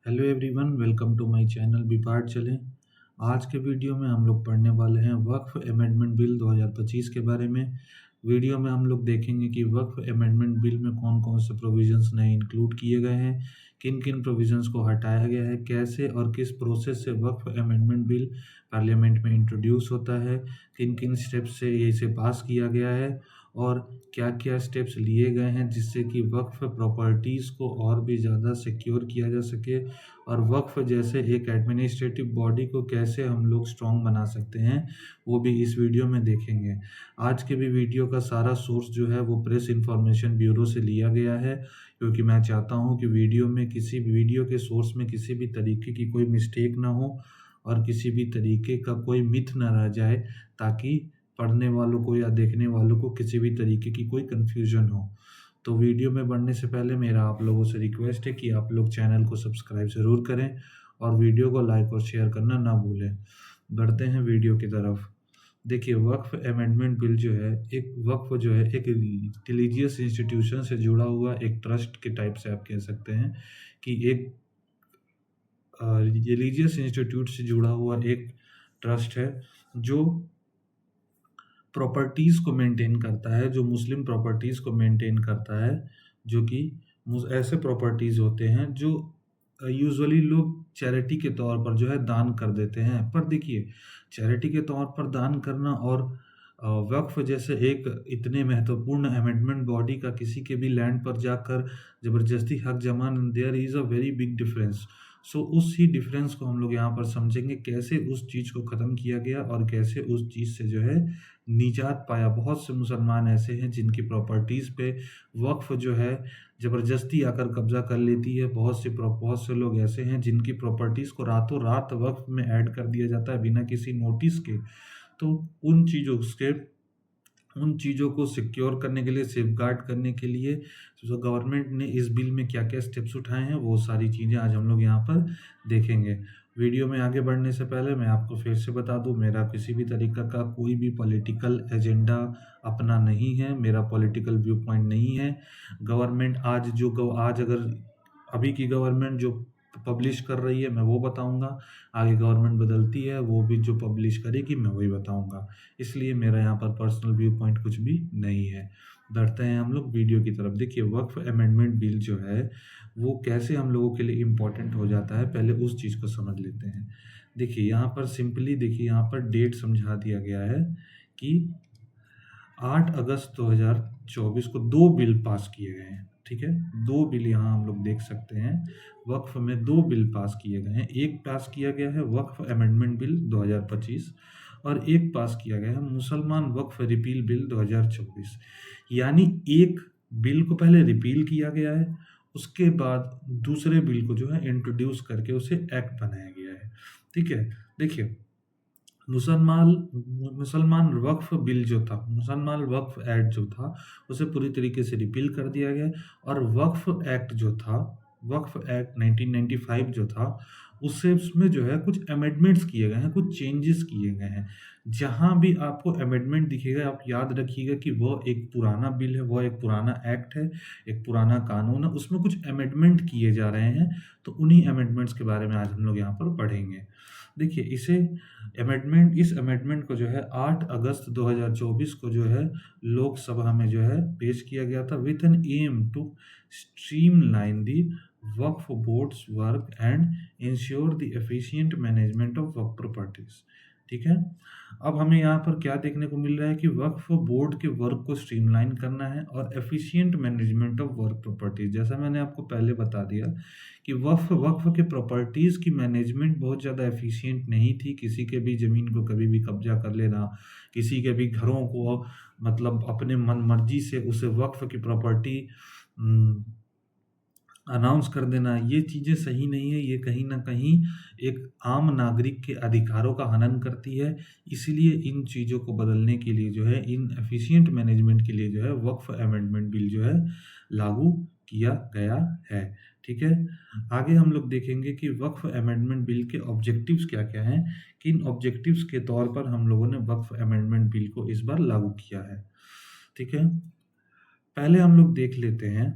Hello everyone, welcome to my channel विपाठ चलें। आज के वीडियो में हम लोग पढ़ने वाले हैं वक्फ अमेंडमेंट बिल 2025 के बारे में। वीडियो में हम लोग देखेंगे कि वक्फ अमेंडमेंट बिल में कौन कौन से प्रोविजंस नए इंक्लूड किए गए हैं, किन किन प्रोविजंस को हटाया गया है, कैसे और किस प्रोसेस से वक्फ अमेंडमेंट बिल पार्लियामेंट में इंट्रोड्यूस होता है, किन किन स्टेप्स से इसे पास किया गया है और क्या क्या स्टेप्स लिए गए हैं जिससे कि वक्फ प्रॉपर्टीज़ को और भी ज़्यादा सिक्योर किया जा सके और वक्फ जैसे एक एडमिनिस्ट्रेटिव बॉडी को कैसे हम लोग स्ट्रॉन्ग बना सकते हैं, वो भी इस वीडियो में देखेंगे। आज के भी वीडियो का सारा सोर्स जो है वो प्रेस इंफॉर्मेशन ब्यूरो से लिया गया है, क्योंकि मैं चाहता हूँ कि वीडियो में किसी भी वीडियो के सोर्स में किसी भी तरीके की कोई मिस्टेक ना हो और किसी भी तरीके का कोई मिथ ना रह जाए, ताकि पढ़ने वालों को या देखने वालों को किसी भी तरीके की कोई कन्फ्यूजन हो। तो वीडियो में बढ़ने से पहले मेरा आप लोगों से रिक्वेस्ट है कि आप लोग चैनल को सब्सक्राइब ज़रूर करें और वीडियो को लाइक और शेयर करना ना भूलें। बढ़ते हैं वीडियो की तरफ। देखिए, वक्फ अमेंडमेंट बिल जो है, एक वक्फ जो है एक रिलीजियस इंस्टीट्यूशन से जुड़ा हुआ एक ट्रस्ट के टाइप से आप कह सकते हैं कि एक रिलीजियस इंस्टीट्यूट से जुड़ा हुआ एक ट्रस्ट है जो प्रॉपर्टीज़ को मेंटेन करता है, जो मुस्लिम प्रॉपर्टीज़ को मेंटेन करता है, जो कि ऐसे प्रॉपर्टीज़ होते हैं जो यूजुअली लोग चैरिटी के तौर पर जो है दान कर देते हैं। पर देखिए, चैरिटी के तौर पर दान करना और वक्फ जैसे एक इतने महत्वपूर्ण अमेंडमेंट बॉडी का किसी के भी लैंड पर जाकर ज़बरदस्ती हक जमान, there is a very big difference. So उस ही डिफरेंस को हम लोग यहाँ पर समझेंगे, कैसे उस चीज़ को ख़त्म किया गया और कैसे उस चीज़ से जो है निजात पाया। बहुत से मुसलमान ऐसे हैं जिनकी प्रॉपर्टीज़ पे वक्फ जो है ज़बरदस्ती आकर कब्ज़ा कर लेती है। बहुत से लोग ऐसे हैं जिनकी प्रॉपर्टीज़ को रातों रात वक्फ में ऐड कर दिया जाता है बिना किसी नोटिस के। तो उन चीज़ों को सिक्योर करने के लिए, सेफगार्ड करने के लिए जो गवर्नमेंट ने इस बिल में क्या-क्या स्टेप्स उठाए हैं, वो सारी चीज़ें आज हम लोग यहाँ पर देखेंगे। वीडियो में आगे बढ़ने से पहले मैं आपको फिर से बता दूँ, मेरा किसी भी तरीक़ा का कोई भी पॉलिटिकल एजेंडा अपना नहीं है, मेरा पॉलिटिकल व्यू पॉइंट नहीं है। गवर्नमेंट आज अगर अभी की गवर्नमेंट जो पब्लिश कर रही है मैं वो बताऊँगा, आगे गवर्नमेंट बदलती है वो भी जो पब्लिश करेगी मैं वही बताऊँगा। इसलिए मेरा यहाँ पर पर्सनल व्यू पॉइंट कुछ भी नहीं है। बढ़ते हैं हम लोग वीडियो की तरफ। देखिए, वक्फ अमेंडमेंट बिल जो है वो कैसे हम लोगों के लिए इम्पोर्टेंट हो जाता है, पहले उस चीज़ को समझ लेते हैं। देखिए, यहाँ पर सिंपली देखिए, यहाँ पर डेट समझा दिया गया है कि 8 अगस्त 2024 को 2 बिल पास किए गए हैं, ठीक है? 2 बिल यहाँ हम लोग देख सकते हैं, वक्फ में 2 बिल पास किए गए हैं। एक पास किया गया है वक्फ अमेंडमेंट बिल 2025 और एक पास किया गया है मुसलमान वक्फ रिपील बिल 2024। यानी एक बिल को पहले रिपील किया गया है, उसके बाद दूसरे बिल को जो है इंट्रोड्यूस करके उसे एक्ट बनाया गया है, ठीक है? देखिए, मुसलमान मुसलमान वक्फ बिल जो था, मुसलमान वक्फ एक्ट जो था, उसे पूरी तरीके से रिपील कर दिया गया और वक्फ एक्ट जो था, वक्फ एक्ट 1995 जो था, उससे उसमें जो है कुछ अमेंडमेंट्स किए गए हैं, कुछ चेंजेस किए गए हैं। जहाँ भी आपको अमेंडमेंट दिखेगा, आप याद रखिएगा कि वह एक पुराना बिल है, वह एक पुराना एक्ट है, एक पुराना कानून है, उसमें कुछ अमेंडमेंट किए जा रहे हैं। तो उन्हीं अमेंडमेंट्स के बारे में आज हम लोग यहाँ पर पढ़ेंगे। देखिए, इस अमेंडमेंट को जो है 8 अगस्त 2024 को जो है लोकसभा में जो है पेश किया गया था, with an aim to streamline the Waqf boards work and ensure the efficient management of Waqf properties. ठीक है, अब हमें यहाँ पर क्या देखने को मिल रहा है कि वक्फ बोर्ड के वर्क को स्ट्रीमलाइन करना है और efficient management of work properties. जैसा मैंने आपको पहले बता दिया कि वक्फ वक्फ के प्रॉपर्टीज़ की मैनेजमेंट बहुत ज़्यादा एफिशिएंट नहीं थी। किसी के भी ज़मीन को कभी भी कब्जा कर लेना, किसी के भी घरों को मतलब अपने मन मर्जी से उसे वक्फ की प्रॉपर्टी अनाउंस कर देना, ये चीज़ें सही नहीं है। ये कहीं न कहीं एक आम नागरिक के अधिकारों का हनन करती है। इसीलिए इन चीज़ों को बदलने के लिए जो है, इन एफिशिएंट मैनेजमेंट के लिए जो है वक्फ अमेंडमेंट बिल जो है लागू किया गया है। ठीक है, आगे हम लोग देखेंगे कि वक्फ अमेंडमेंट बिल के ऑब्जेक्टिव्स क्या-क्या हैं, किन ऑब्जेक्टिव्स के तौर पर हम लोगों ने वक्फ अमेंडमेंट बिल को इस बार लागू किया है। ठीक है, पहले हम लोग देख लेते हैं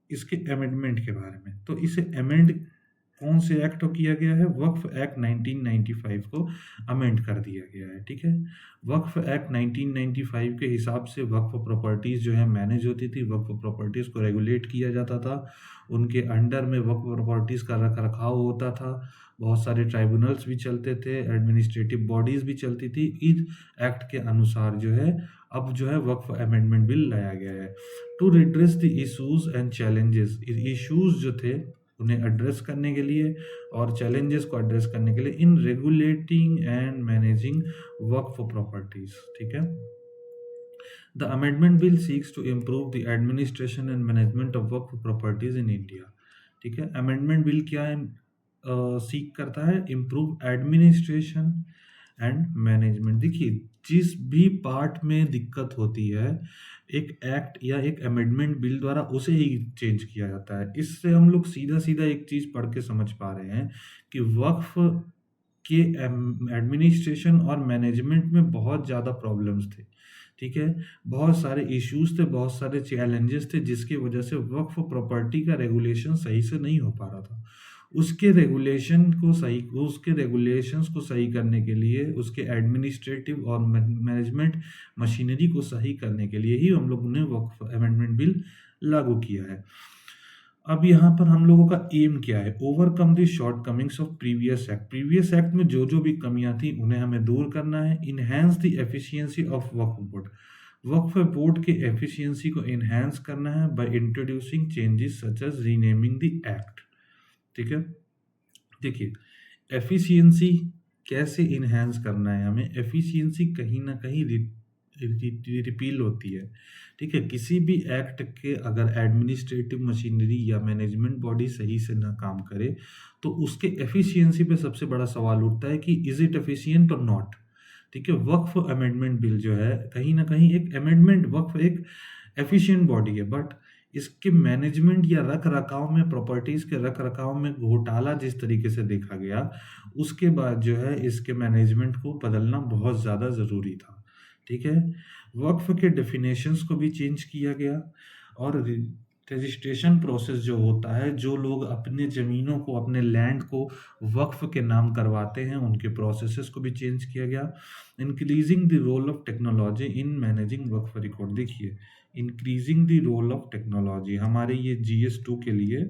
इसके अमेंडमेंट के बारे में। तो इसे अमेंड कौन से एक्ट को किया गया है? वक्फ एक्ट 1995 को अमेंड कर दिया गया है, ठीक है। वक्फ एक्ट 1995 के हिसाब से वक्फ प्रॉपर्टीज जो है मैनेज होती थी, वक्फ प्रॉपर्टीज को रेगुलेट किया जाता था, उनके अंडर में वक्फ प्रॉपर्टीज का रख रखाव होता था, बहुत सारे ट्राइब्यूनल्स भी चलते थे, एडमिनिस्ट्रेटिव बॉडीज भी चलती थी। इस एक्ट के अनुसार जो है अब जो है वक्फ अमेंडमेंट बिल लाया गया है to redress the issues and challenges. Issues जो थे उन्हें एड्रेस करने के लिए और चैलेंजेस को एड्रेस करने के लिए in regulating and managing Waqf properties, ठीक है। The amendment bill seeks to improve the administration and management of Waqf properties in India, ठीक है। अमेंडमेंट बिल क्या है? सीक करता है इम्प्रूव एडमिनिस्ट्रेशन एंड मैनेजमेंट। देखिए, जिस भी पार्ट में दिक्कत होती है एक एक्ट या एक अमेंडमेंट बिल द्वारा उसे ही चेंज किया जाता है। इससे हम लोग सीधा सीधा एक चीज़ पढ़ के समझ पा रहे हैं कि वक्फ के एडमिनिस्ट्रेशन और मैनेजमेंट में बहुत ज़्यादा प्रॉब्लम्स थे, ठीक है। बहुत सारे इश्यूज थे, बहुत सारे चैलेंजेस थे, जिसकी वजह से वक्फ प्रॉपर्टी का रेगुलेशन सही से नहीं हो पा रहा था। उसके रेगुलेशंस को सही करने के लिए, उसके एडमिनिस्ट्रेटिव और मैनेजमेंट मशीनरी को सही करने के लिए ही हम लोगों ने वक्फ अमेंडमेंट बिल लागू किया है। अब यहाँ पर हम लोगों का एम क्या है? Overcome the shortcomings of previous act. Previous act में जो जो भी कमियां थी उन्हें हमें दूर करना है। Enhance the efficiency of Waqf board. Waqf board के एफिशिएंसी को इनहेंस करना है by introducing changes such as renaming the act, ठीक है। देखिए, एफिशिएंसी कैसे इनहेंस करना है हमें? एफिशिएंसी कहीं ना कहीं रिपील होती है, ठीक है। किसी भी एक्ट के अगर एडमिनिस्ट्रेटिव मशीनरी या मैनेजमेंट बॉडी सही से ना काम करे तो उसके एफिशिएंसी पे सबसे बड़ा सवाल उठता है कि इज इट एफिशिएंट और नॉट, ठीक है। वक्फ अमेंडमेंट बिल जो है कहीं ना कहीं एक अमेंडमेंट, वक्फ एक एफिशिएंट बॉडी है, बट इसके मैनेजमेंट या रख रखाव में, प्रॉपर्टीज के रख रखाव में घोटाला जिस तरीके से देखा गया, उसके बाद जो है इसके मैनेजमेंट को बदलना बहुत ज़्यादा ज़रूरी था, ठीक है। वक्फ के डेफिनेशंस को भी चेंज किया गया और रजिस्ट्रेशन प्रोसेस जो होता है, जो लोग अपने ज़मीनों को, अपने लैंड को वक्फ के नाम करवाते हैं, उनके प्रोसेसेस को भी चेंज किया गया। Increasing the role of technology in managing waqf record. देखिए, increasing the role of technology हमारे ये GS2 के लिए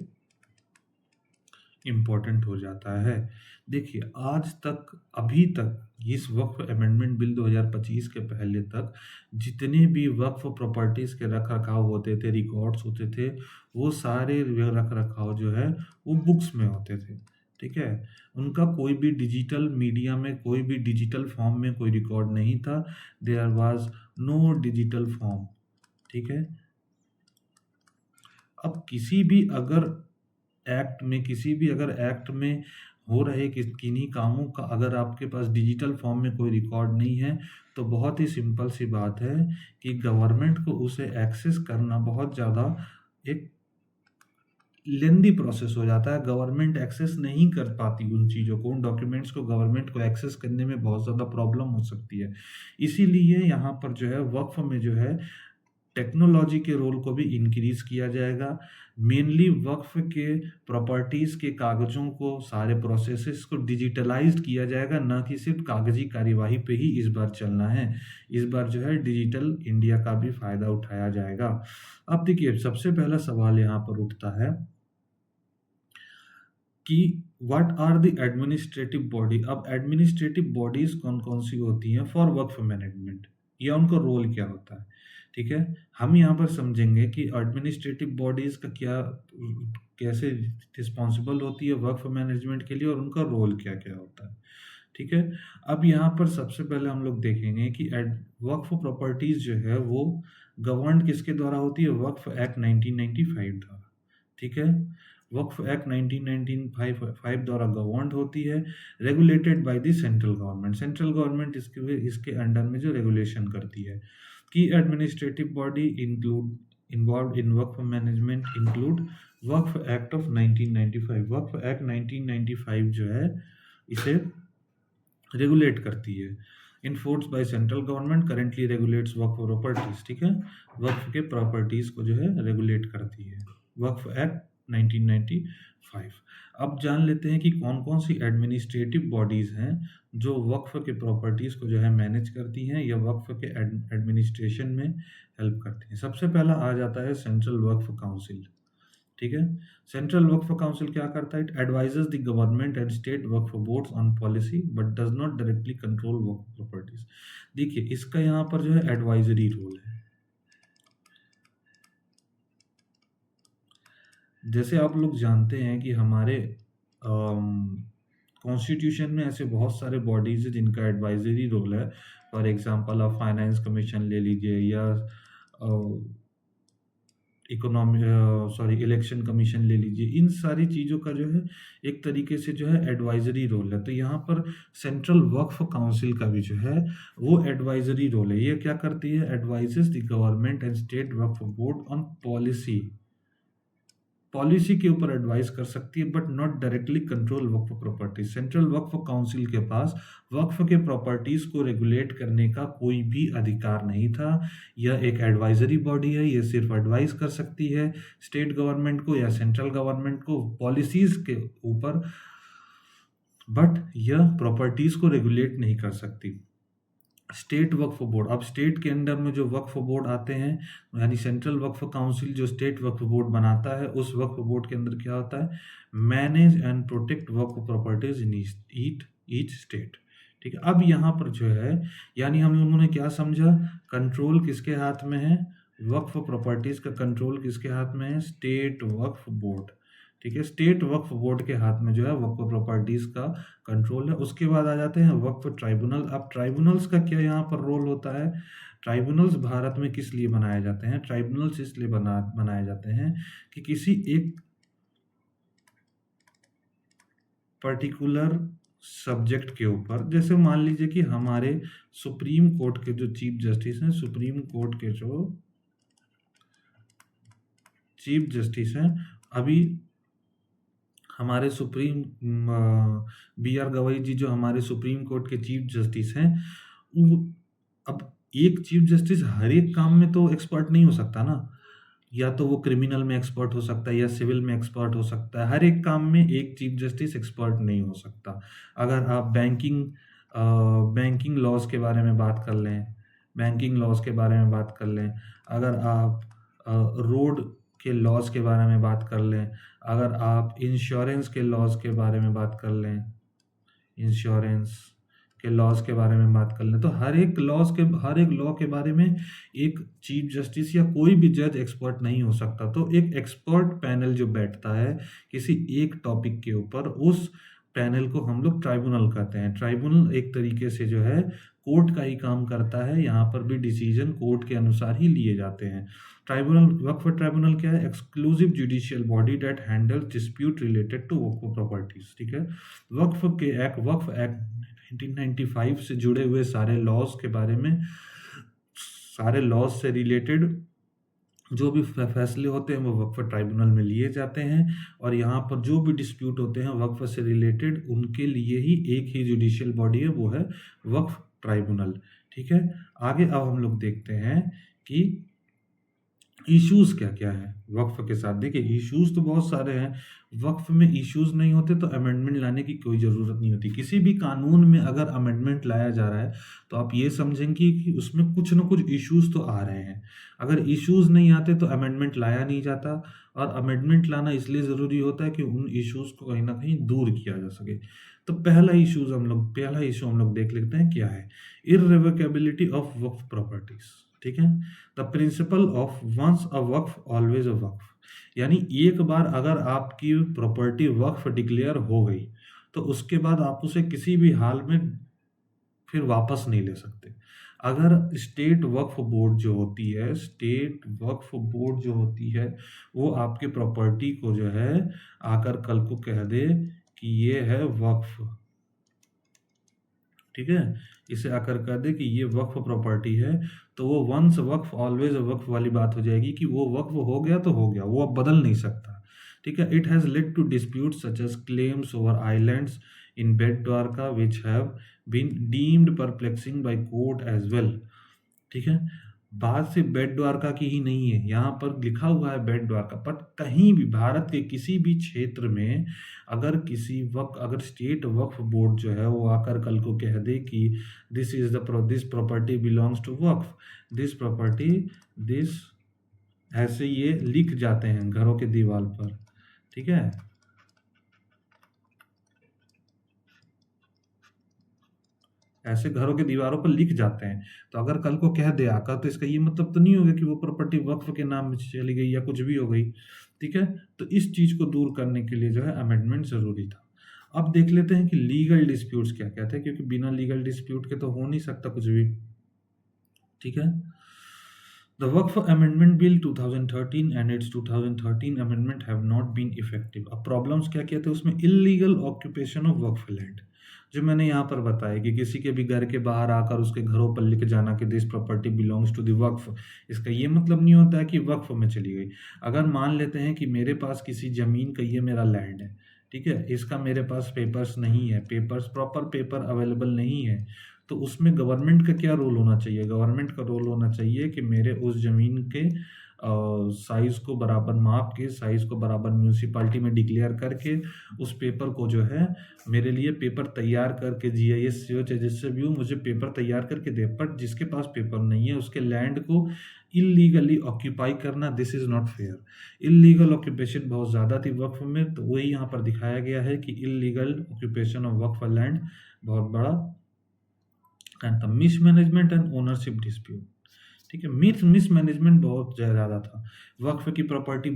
इम्पोर्टेंट हो जाता है। देखिए, आज तक, अभी तक इस वक्फ अमेंडमेंट बिल 2025 के पहले तक जितने भी वक्फ प्रॉपर्टीज़ के रख रखाव होते थे, रिकॉर्ड्स होते थे, वो सारे रख रखाव जो है वो बुक्स में होते थे, ठीक है। उनका कोई भी डिजिटल मीडिया में, कोई भी डिजिटल फॉर्म में कोई रिकॉर्ड नहीं था। There was no digital form, ठीक है। अब किसी भी अगर एक्ट में हो रहे किन्हीं कामों का अगर आपके पास डिजिटल फॉर्म में कोई रिकॉर्ड नहीं है तो बहुत ही सिंपल सी बात है कि गवर्नमेंट को उसे एक्सेस करना बहुत ज़्यादा एक लेंदी प्रोसेस हो जाता है। गवर्नमेंट एक्सेस नहीं कर पाती उन चीज़ों को, उन डॉक्यूमेंट्स को गवर्नमेंट को एक्सेस करने में बहुत ज़्यादा प्रॉब्लम हो सकती है। इसीलिए यहाँ पर जो है वक्फ में जो है टेक्नोलॉजी के रोल को भी इंक्रीज किया जाएगा। मेनली वक्फ के प्रॉपर्टीज के कागजों को, सारे प्रोसेसेस को डिजिटलाइज्ड किया जाएगा, ना कि सिर्फ कागजी कार्यवाही पे ही इस बार चलना है। इस बार जो है डिजिटल इंडिया का भी फायदा उठाया जाएगा। अब देखिए, सबसे पहला सवाल यहाँ पर उठता है कि what are the administrative body. अब एडमिनिस्ट्रेटिव बॉडीज कौन कौन सी होती हैं फॉर वक्फ मैनेजमेंट, या उनका रोल क्या होता है, ठीक है। हम यहाँ पर समझेंगे कि एडमिनिस्ट्रेटिव बॉडीज का कैसे रिस्पॉन्सिबल होती है वक्फ मैनेजमेंट के लिए और उनका रोल क्या क्या होता है, ठीक है। अब यहाँ पर सबसे पहले हम लोग देखेंगे कि वक्फ प्रॉपर्टीज जो है वो गवर्न किसके द्वारा होती है? वक्फ एक्ट 1995 द्वारा, ठीक है। वक्फ एक्ट 1995 द्वारा गवर्न होती है, regulated by the central government. Central government इसके अंडर में जो रेगुलेशन करती है। की administrative body involved in Waqf management include Waqf act of 1995। Waqf act 1995 जो है इसे रेगुलेट करती है। Enforce by central government, currently regulates Waqf properties, ठीक है। वक्फ के प्रॉपर्टीज को जो है रेगुलेट करती है। वक्फ एक्ट 1995। अब जान लेते हैं कि कौन कौन सी एडमिनिस्ट्रेटिव बॉडीज़ हैं जो वक्फ के प्रॉपर्टीज़ को जो है मैनेज करती हैं या वक्फ के एडमिनिस्ट्रेशन में हेल्प करती हैं। सबसे पहला आ जाता है सेंट्रल वक्फ काउंसिल। ठीक है, सेंट्रल वक्फ काउंसिल क्या करता है? It advises the government and state Waqf boards on policy but does not directly control Waqf properties. देखिए, इसका यहाँ पर जो है एडवाइजरी रोल है। जैसे आप लोग जानते हैं कि हमारे कॉन्स्टिट्यूशन में ऐसे बहुत सारे बॉडीज हैं जिनका एडवाइजरी रोल है। फॉर एग्जांपल आप फाइनेंस कमीशन ले लीजिए या इलेक्शन कमीशन ले लीजिए। इन सारी चीज़ों का जो है एक तरीके से जो है एडवाइजरी रोल है। तो यहाँ पर सेंट्रल वक्फ काउंसिल का भी जो है वो एडवाइजरी रोल है। ये क्या करती है? Advises the government and state Waqf board on policy के ऊपर एडवाइस कर सकती है but not directly control Waqf property. Central Waqf council के पास वक्फ के प्रॉपर्टीज को रेगुलेट करने का कोई भी अधिकार नहीं था। यह एक एडवाइजरी बॉडी है, यह सिर्फ एडवाइस कर सकती है स्टेट गवर्नमेंट को या सेंट्रल गवर्नमेंट को पॉलिसीज के ऊपर, बट यह प्रॉपर्टीज को रेगुलेट नहीं कर सकती। स्टेट वक्फ बोर्ड, अब स्टेट के अंडर में जो वक्फ बोर्ड आते हैं, यानी सेंट्रल वक्फ काउंसिल जो स्टेट वक्फ बोर्ड बनाता है, उस वक्फ बोर्ड के अंदर क्या होता है? Manage and protect Waqf properties in each state. ठीक है, अब यहाँ पर जो है, यानी हम लोगों ने क्या समझा? कंट्रोल किसके हाथ में है? वक्फ प्रॉपर्टीज का कंट्रोल किसके हाथ में है? State Waqf board. ठीक है, स्टेट वक्फ बोर्ड के हाथ में जो है वक्फ प्रॉपर्टीज का कंट्रोल है। उसके बाद आ जाते हैं वक्फ ट्राइब्यूनल। अब ट्राइब्यूनल्स का क्या यहाँ पर रोल होता है? ट्राइब्यूनल्स भारत में किस लिए बनाए जाते हैं? ट्राइब्यूनल्स इसलिए बनाए जाते हैं कि किसी एक पर्टिकुलर सब्जेक्ट के ऊपर, जैसे मान लीजिए कि हमारे सुप्रीम कोर्ट के जो चीफ जस्टिस हैं, सुप्रीम कोर्ट के जो चीफ जस्टिस हैं, अभी हमारे सुप्रीम B.R. गवई जी जो हमारे सुप्रीम कोर्ट के चीफ जस्टिस हैं, अब एक चीफ जस्टिस हर एक काम में तो एक्सपर्ट नहीं हो सकता ना। या तो वो क्रिमिनल में एक्सपर्ट हो सकता है या सिविल में एक्सपर्ट हो सकता है। हर एक काम में एक चीफ जस्टिस एक्सपर्ट नहीं हो सकता। अगर आप बैंकिंग लॉज के बारे में बात कर लें, अगर आप रोड के लॉज के बारे में बात कर लें, अगर आप इंश्योरेंस के लॉज के बारे में बात कर लें, तो हर एक लॉ के बारे में एक चीफ जस्टिस या कोई भी जज एक्सपर्ट नहीं हो सकता। तो एक एक्सपर्ट पैनल जो बैठता है किसी एक टॉपिक के ऊपर, उस पैनल को हम लोग ट्राइब्यूनल कहते हैं। ट्राइब्यूनल एक तरीके से जो है कोर्ट का ही काम करता है। यहाँ पर भी डिसीजन कोर्ट के अनुसार ही लिए जाते हैं। वक्फ ट्राइब्यूनल क्या है? Exclusive judicial body that handle dispute related to Waqf properties. ठीक है, वक्फ एक्ट 1995 से जुड़े हुए सारे लॉज के बारे में, सारे लॉज से रिलेटेड जो भी फैसले होते हैं वो वक्फ ट्राइब्यूनल में लिए जाते हैं। और यहाँ पर जो भी डिस्प्यूट होते हैं वक्फ से रिलेटेड, उनके लिए ही एक ही जुडिशियल बॉडी है, वो है वक्फ ट्राइब्यूनल। ठीक है, आगे अब हम लोग देखते हैं कि इश्यूज क्या क्या है वक्फ के साथ। देखिए, इश्यूज तो बहुत सारे हैं। वक्फ में इश्यूज नहीं होते तो अमेंडमेंट लाने की कोई ज़रूरत नहीं होती। किसी भी कानून में अगर अमेंडमेंट लाया जा रहा है तो आप ये समझेंगे कि उसमें कुछ ना कुछ इश्यूज तो आ रहे हैं। अगर इश्यूज नहीं आते तो अमेंडमेंट लाया नहीं जाता, और अमेंडमेंट लाना इसलिए ज़रूरी होता है कि उन इश्यूज को कहीं ना कहीं दूर किया जा सके। तो पहला इशू हम लोग देख लेते हैं क्या है। Irrevocability of Waqf properties. ठीक है, the principle of once a waqf always a waqf, यानी एक बार अगर आपकी प्रॉपर्टी वक्फ डिक्लेयर हो गई तो उसके बाद आप उसे किसी भी हाल में फिर वापस नहीं ले सकते। अगर स्टेट वक्फ बोर्ड जो होती है वो आपके प्रॉपर्टी को जो है आकर कल को कह दे कि ये है वक्फ, ठीक है, इसे आकर कह दे कि ये वक्फ प्रॉपर्टी है, तो वो वंस वक्फ ऑलवेज वक्फ वाली बात हो जाएगी कि वो वक्फ हो गया तो हो गया, वो अब बदल नहीं सकता। ठीक है, it has led to dispute such as claims over islands in Bet Dwarka which have been deemed perplexing by court as well. ठीक है, बात सिर्फ बेट द्वारका की ही नहीं है, यहाँ पर लिखा हुआ है बेट द्वारका, पर कहीं भी भारत के किसी भी क्षेत्र में अगर किसी वक्त अगर स्टेट वक्फ बोर्ड जो है वो आकर कल को कह दे कि this property belongs to Waqf, this property this, ऐसे ये लिख जाते हैं घरों के दीवार पर, ठीक है। ऐसे घरों की दीवारों पर लिख जाते हैं, तो अगर कल को कह दे आका, तो इसका ये मतलब तो नहीं होगा कि वो प्रॉपर्टी वक्फ के नाम में चली गई या कुछ भी हो गई, ठीक है। तो इस चीज को दूर करने के लिए जो है अमेंडमेंट जरूरी था। अब देख लेते हैं कि लीगल डिस्प्यूट्स क्या कहते हैं, क्योंकि बिना लीगल डिस्प्यूट के तो हो नहीं सकता कुछ भी, ठीक है। The Waqf Amendment Bill 2013 and its 2013 amendment have not been effective. अब प्रॉब्लम्स क्या क्या थे उसमें, illegal occupation of Waqf land, जो मैंने यहाँ पर बताया कि किसी के भी घर के बाहर आकर उसके घरों पर लिख जाना कि this property belongs to the waqf, इसका ये मतलब नहीं होता है कि वक्फ में चली गई। अगर मान लेते हैं कि मेरे पास किसी जमीन का ये मेरा लैंड है, ठीक है, इसका मेरे पास पेपर्स नहीं है, पेपर्स प्रॉपर पेपर अवेलेबल नहीं है, तो उसमें गवर्नमेंट का क्या रोल होना चाहिए, गवर्नमेंट का रोल होना चाहिए कि मेरे उस ज़मीन के साइज़ को बराबर माप के, साइज़ को बराबर म्यूनसिपाल्टी में डिक्लेयर करके उस पेपर को जो है मेरे लिए पेपर तैयार करके जीआईएस से हो चाहे जिससे भी हो मुझे पेपर तैयार करके दे। बट जिसके पास पेपर नहीं है उसके लैंड को इलीगली ऑक्यूपाई करना, this is not fair. Illegal occupation बहुत ज़्यादा थी वक्फ में, तो वही यहाँ पर दिखाया गया है कि illegal occupation of Waqf land बहुत बड़ा, and the mismanagement and ownership dispute, ठीक है। मिसमैनेजमेंट बहुत ज़्यादा था, वक्फ की प्रॉपर्टी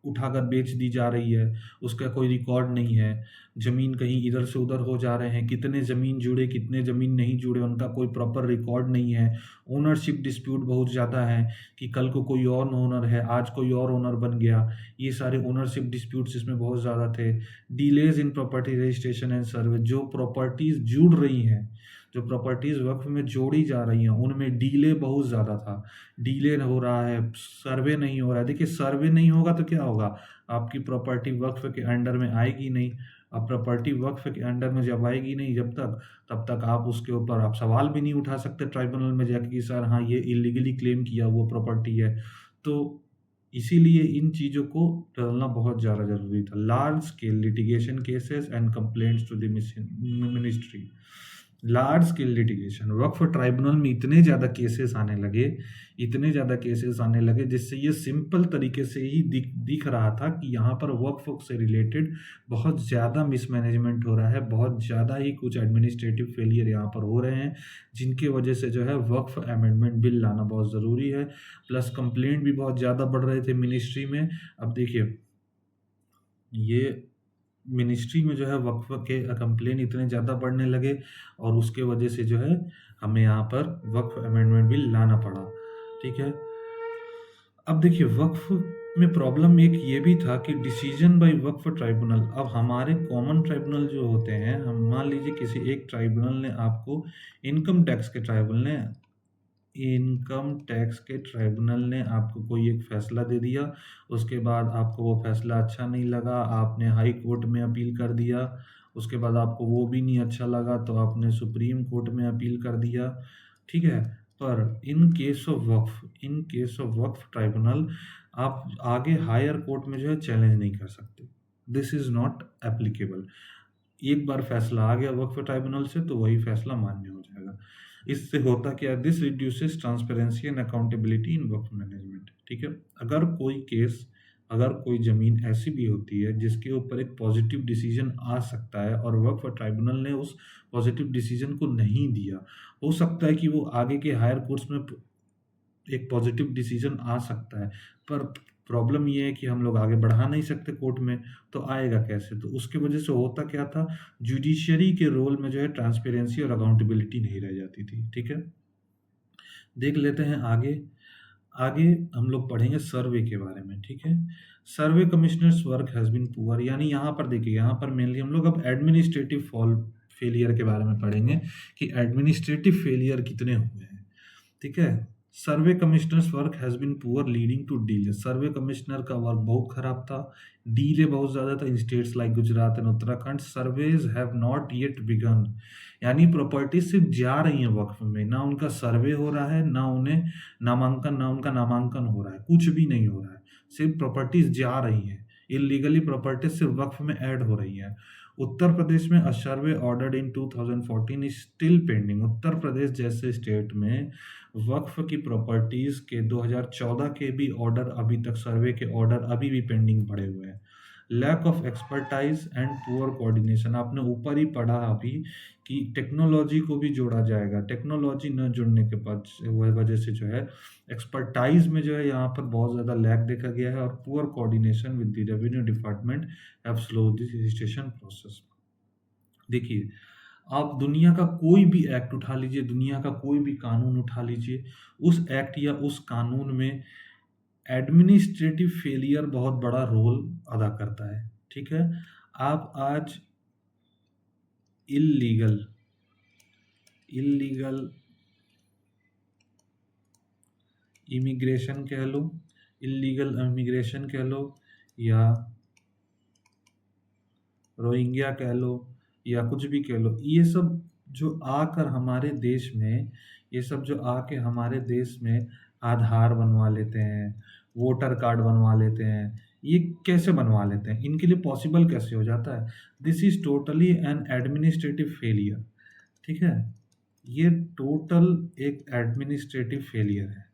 उठाकर बेच दी जा रही है, उसका कोई रिकॉर्ड नहीं है, ज़मीन कहीं इधर से उधर हो जा रहे हैं, कितने ज़मीन जुड़े कितने ज़मीन नहीं जुड़े उनका कोई प्रॉपर रिकॉर्ड नहीं है। ओनरशिप डिस्प्यूट बहुत ज़्यादा है कि कल को कोई और ओनर है, आज कोई और ओनर बन गया, ये सारे ओनरशिप डिस्प्यूट्स इसमें बहुत ज़्यादा थे। Delays in property registration and सर्वे, जो प्रॉपर्टीज़ जुड़ रही हैं, जो प्रॉपर्टीज़ वक्फ में जोड़ी जा रही हैं उनमें डीले बहुत ज़्यादा था, डीले हो रहा है, सर्वे नहीं हो रहा है। देखिए सर्वे नहीं होगा तो क्या होगा, आपकी प्रॉपर्टी वक्फ के अंडर में आएगी नहीं। अब प्रॉपर्टी वक्फ के अंडर में जब आएगी नहीं जब तक, तब तक आप उसके ऊपर आप सवाल भी नहीं उठा सकते ट्राइब्यूनल में जाके कि सर हाँ ये इलीगली क्लेम किया हुआ प्रॉपर्टी है। तो इसीलिए इन चीज़ों को टलना बहुत ज़्यादा ज़रूरी था। Large scale litigation cases and complaints to the ministry, large scale litigation, Waqf tribunal में इतने ज़्यादा केसेस आने लगे, इतने ज़्यादा केसेस आने लगे जिससे ये सिंपल तरीके से ही दिख रहा था कि यहाँ पर वक्फ से रिलेटेड बहुत ज़्यादा मिसमैनेजमेंट हो रहा है, बहुत ज़्यादा ही कुछ एडमिनिस्ट्रेटिव फेलियर यहाँ पर हो रहे हैं, जिनकी वजह से जो है वक्फ अमेंडमेंट बिल लाना बहुत ज़रूरी है। प्लस कंप्लेंट भी बहुत ज़्यादा बढ़ रहे थे मिनिस्ट्री में। अब देखिए ये मिनिस्ट्री में जो है वक्फ के कंप्लेन इतने ज़्यादा बढ़ने लगे और उसके वजह से जो है हमें यहाँ पर वक्फ अमेंडमेंट बिल लाना पड़ा, ठीक है। अब देखिए वक्फ में प्रॉब्लम एक ये भी था कि डिसीजन बाय वक्फ ट्राइब्यूनल, अब हमारे कॉमन ट्राइब्यूनल जो होते हैं, हम मान लीजिए किसी एक ट्राइब्यूनल ने आपको इनकम टैक्स के ट्राइब्यूनल ने आपको कोई एक फैसला दे दिया, उसके बाद आपको वो फैसला अच्छा नहीं लगा, आपने हाई कोर्ट में अपील कर दिया, उसके बाद आपको वो भी नहीं अच्छा लगा तो आपने सुप्रीम कोर्ट में अपील कर दिया, ठीक है। पर in case of Waqf tribunal आप आगे हायर कोर्ट में जो है चैलेंज नहीं कर सकते, दिस इज़ नॉट एप्लीकेबल। एक बार फैसला आ गया वक्फ ट्राइब्यूनल से तो वही फैसला मान्य हो जाएगा। इससे होता क्या, this reduces transparency and accountability in waqf management, ठीक है। अगर कोई ज़मीन ऐसी भी होती है जिसके ऊपर एक पॉजिटिव डिसीजन आ सकता है और वक्फ ट्राइब्यूनल ने उस पॉजिटिव डिसीजन को नहीं दिया, हो सकता है कि वो आगे के हायर कोर्ट्स में एक पॉजिटिव डिसीजन आ सकता है, पर प्रॉब्लम ये है कि हम लोग आगे बढ़ा नहीं सकते कोर्ट में, तो आएगा कैसे। तो उसकी वजह से होता क्या था, जुडिशरी के रोल में जो है ट्रांसपेरेंसी और अकाउंटेबिलिटी नहीं रह जाती थी, ठीक है। देख लेते हैं आगे आगे हम लोग पढ़ेंगे सर्वे के बारे में, ठीक है। Survey commissioners work has been poor, यानी यहाँ पर देखिए, यहाँ पर मेनली हम लोग अब एडमिनिस्ट्रेटिव फेलियर के बारे में पढ़ेंगे कि एडमिनिस्ट्रेटिव फेलियर कितने हुए हैं, ठीक है। Survey commissioners work has been poor leading to delay. Survey commissioner का वर्क बहुत खराब था, डीले बहुत ज़्यादा था in states like Gujarat and Uttarakhand. Surveys have not yet begun, यानी प्रॉपर्टी सिर्फ जा रही हैं वक्फ में, ना उनका सर्वे हो रहा है, ना उन्हें नामांकन, ना उनका नामांकन हो रहा है, कुछ भी नहीं हो रहा है, सिर्फ प्रॉपर्टीज जा रही हैं। इलीगली प्रॉपर्टीज सिर्फ वक्फ में ऐड हो रही हैं। उत्तर प्रदेश में a survey ordered in 2014 is still pending. Uttar Pradesh जैसे स्टेट में वक्फ की प्रॉपर्टीज के 2014 के भी ऑर्डर अभी तक, सर्वे के ऑर्डर अभी भी पेंडिंग पड़े हुए हैं। Lack of expertise and poor coordination, आपने ऊपर ही पढ़ा अभी कि टेक्नोलॉजी को भी जोड़ा जाएगा, टेक्नोलॉजी न जुड़ने के बाद वजह से जो है एक्सपर्टाइज में जो है यहाँ पर बहुत ज़्यादा लैक देखा गया है, और poor coordination with the revenue department have slow this registration process. देखिए, आप दुनिया का कोई भी एक्ट उठा लीजिए, दुनिया का कोई भी कानून उठा लीजिए, उस एक्ट या उस कानून में एडमिनिस्ट्रेटिव फेलियर बहुत बड़ा रोल अदा करता है। ठीक है, आप आज इलीगल इमिग्रेशन कह लो, इलीगल इमिग्रेशन कह लो, या रोहिंग्या कह लो, या कुछ भी कह लो, ये सब जो आकर हमारे देश में, ये सब जो आके हमारे देश में आधार बनवा लेते हैं, वोटर कार्ड बनवा लेते हैं, ये कैसे बनवा लेते हैं, इनके लिए पॉसिबल कैसे हो जाता है? This is totally N administrative failure. ठीक है, ये टोटल एक एडमिनिस्ट्रेटिव फेलियर है।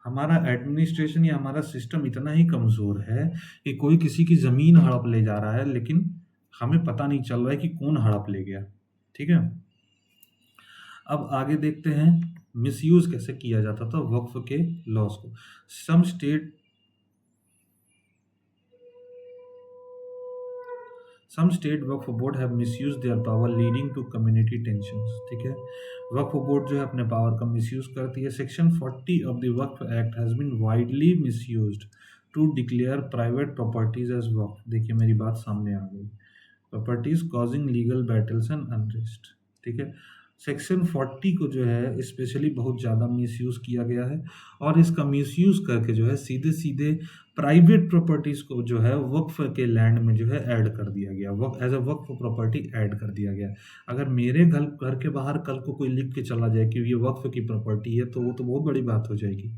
हमारा एडमिनिस्ट्रेशन या हमारा सिस्टम इतना ही कमज़ोर है कि कोई किसी की ज़मीन हड़प ले जा रहा है, लेकिन हमें पता नहीं चल रहा है कि कौन हड़प ले गया। ठीक है, अब आगे देखते हैं मिसयूज़ कैसे किया जाता था वक्फ के लॉज को। Some state Waqf board have misused their power leading to community tensions. ठीक है, वक्फ बोर्ड जो है अपने पावर का मिसयूज करती है। Section 40 of the waqf act has been widely misused to declare private properties as waqf. देखिए, मेरी बात सामने आ गई। Properties causing legal battles and unrest. ठीक है, सेक्शन 40 को जो है स्पेशली बहुत ज़्यादा मिसयूज़ किया गया है, और इसका मिसयूज़ करके जो है सीधे सीधे प्राइवेट प्रॉपर्टीज़ को जो है वक्फ के लैंड में जो है ऐड कर दिया गया, waqf as a waqf property add कर दिया गया। अगर मेरे घर के बाहर कल को कोई लिख के चला जाए कि ये वक्फ की प्रॉपर्टी है, तो वो तो बहुत बड़ी बात हो जाएगी।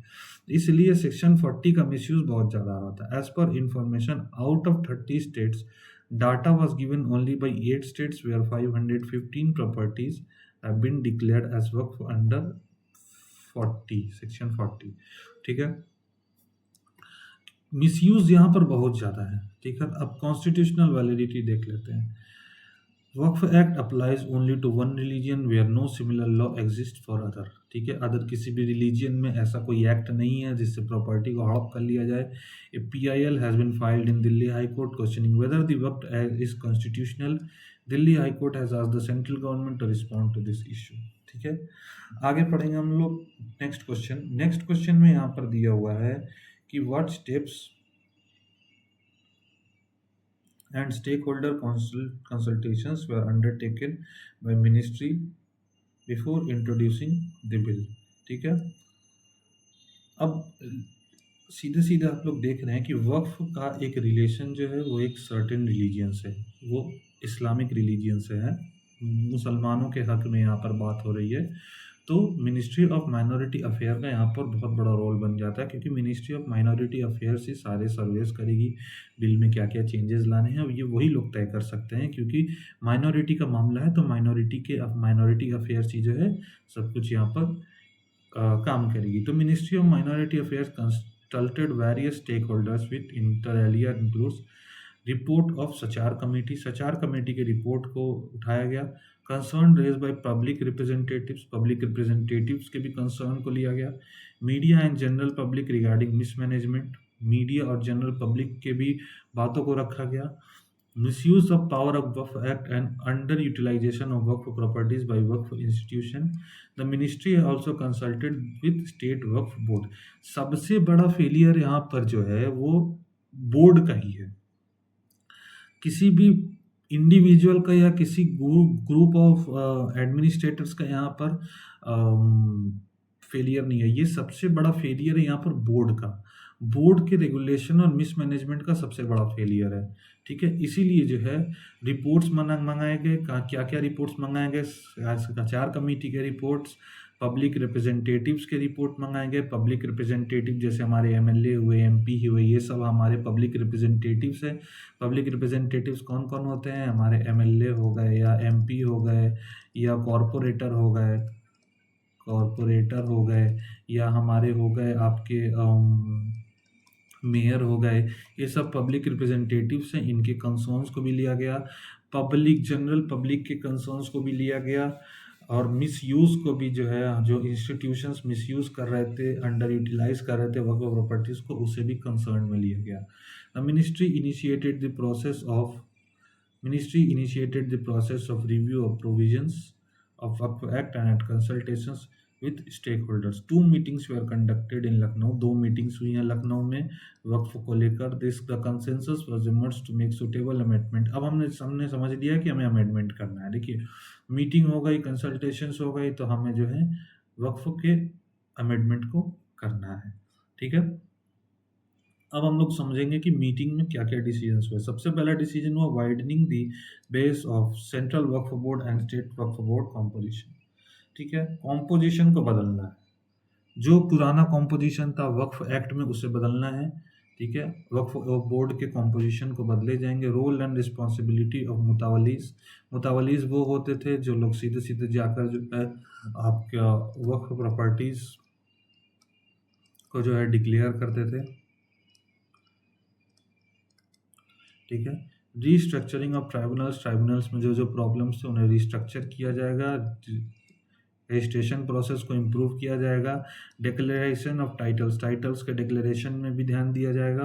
इसलिए सेक्शन 40 का मिसयूज़ बहुत ज़्यादा आ रहा था। As per information, out of 30 states, data was given only by 8 states where 515 properties have been declared as Waqf under 40, section 40। ठीक है, मिसयूज यहाँ पर बहुत ज़्यादा है। ठीक है, अब कॉन्स्टिट्यूशनल वैलिडिटी देख लेते हैं। Waqf act applies only to one religion where no similar law exist for other. ठीक है, अदर किसी भी रिलीजन में ऐसा कोई एक्ट नहीं है जिससे प्रॉपर्टी को हड़प कर लिया जाए। A PIL has been filed in Delhi high court questioning whether the Waqf is constitutional. Delhi high court has asked the central government to respond to this issue. ठीक है, आगे पढ़ेंगे हम लोग नेक्स्ट क्वेश्चन। नेक्स्ट क्वेश्चन में यहाँ पर दिया हुआ है कि what steps and stakeholder consultations were undertaken by ministry before introducing the bill। ठीक है, अब सीधे सीधे आप लोग देख रहे हैं कि वक्फ का एक रिलेशन जो है वो एक सर्टेन रिलीजियन से, वो इस्लामिक रिलीजियन से है। मुसलमानों के हक में यहाँ पर बात हो रही है, तो मिनिस्ट्री ऑफ माइनॉरिटी अफेयर का यहाँ पर बहुत बड़ा रोल बन जाता है, क्योंकि मिनिस्ट्री ऑफ माइनॉरिटी अफेयर्स ही सारे सर्वेस करेगी बिल में क्या क्या चेंजेस लाने हैं, और ये वही लोग तय कर सकते हैं, क्योंकि माइनॉरिटी का मामला है, तो माइनॉरिटी अफेयर्स ही जो है सब कुछ यहाँ पर काम करेगी। तो ministry of minority affairs consulted various stakeholders with inter alia includes report of Sachar committee. Sachar committee के रिपोर्ट को उठाया गया। Concern raise by public representatives के भी कंसर्न को लिया गया। Media and general public regarding mismanagement, media और जनरल पब्लिक के भी बातों को रखा गया। Misuse of power of Waqf act and underutilization of Waqf properties by Waqf institution. The ministry also consulted with state Waqf board. सबसे बड़ा फेलियर यहाँ पर जो है वो बोर्ड का ही है। किसी भी इंडिविजुअल का या किसी ग्रुप ऑफ एडमिनिस्ट्रेटर्स का यहाँ पर फेलियर नहीं है, ये सबसे बड़ा फेलियर है यहाँ पर बोर्ड का। बोर्ड के रेगुलेशन और मिसमैनेजमेंट का सबसे बड़ा फेलियर है, ठीक है। इसीलिए जो है रिपोर्ट्स मंगाए गए, क्या क्या रिपोर्ट्स मंगाए गए, 4 कमेटी के रिपोर्ट्स, पब्लिक रिप्रेजेंटेटिव्स के रिपोर्ट मंगाए गए। पब्लिक रिप्रेजेंटेटिव जैसे हमारे एमएलए हुए, एमपी हुए, ये सब हमारे पब्लिक रिप्रेजेंटेटिव्स हैं। पब्लिक रिप्रेजेंटेटिव्स कौन कौन होते हैं, हमारे एमएलए हो गए या एमपी हो गए या कॉरपोरेटर हो गए या हमारे हो गए आपके मेयर हो गए। ये सब पब्लिक रिप्रेजेंटेटिव्स हैं, इनके कंसर्न्स को भी लिया गया। जनरल पब्लिक के कंसर्न्स को भी लिया गया और मिसयूज़ को भी जो है, जो इंस्टीट्यूशंस मिसयूज़ कर रहे थे, अंडर यूटिलाइज कर रहे थे वक्फ प्रॉपर्टीज़ को, उसे भी कंसर्न में लिया गया। The ministry initiated the process of review of provisions of Waqf Act and had consultations with stakeholders. 2 meetings were conducted in Lucknow. 2 meetings हुई हैं लखनऊ में वक्फ को लेकर। The consensus was emerged to make suitable amendment. अब हमने समझ लिया कि हमें अमेंडमेंट करना है। देखिए, मीटिंग हो गई, कंसल्टेशंस हो गई, तो हमें जो है वक्फ के अमेंडमेंट को करना है, ठीक है। अब हम लोग समझेंगे कि मीटिंग में क्या क्या डिसीजंस हुए। सबसे पहला डिसीजन हुआ widening the base of central Waqf board and state Waqf board composition, ठीक है। कॉम्पोजिशन को बदलना है, जो पुराना कॉम्पोजिशन था वक्फ एक्ट में उसे बदलना है, ठीक है। वक्फ बोर्ड के कॉम्पोजिशन को बदले जाएंगे। रोल एंड रिस्पॉन्सिबिलिटी ऑफ मुतावलीज वो होते थे जो लोग सीधे सीधे जाकर जो है आपका वक्फ प्रॉपर्टीज को जो है डिक्लेयर करते थे, ठीक है। रीस्ट्रक्चरिंग ऑफ ट्राइब्यूनल्स में जो जो प्रॉब्लम्स थे उन्हें रीस्ट्रक्चर किया जाएगा। रजिस्ट्रेशन प्रोसेस को इम्प्रूव किया जाएगा। डिक्लेरेशन ऑफ टाइटल्स के डिक्लेरेशन में भी ध्यान दिया जाएगा।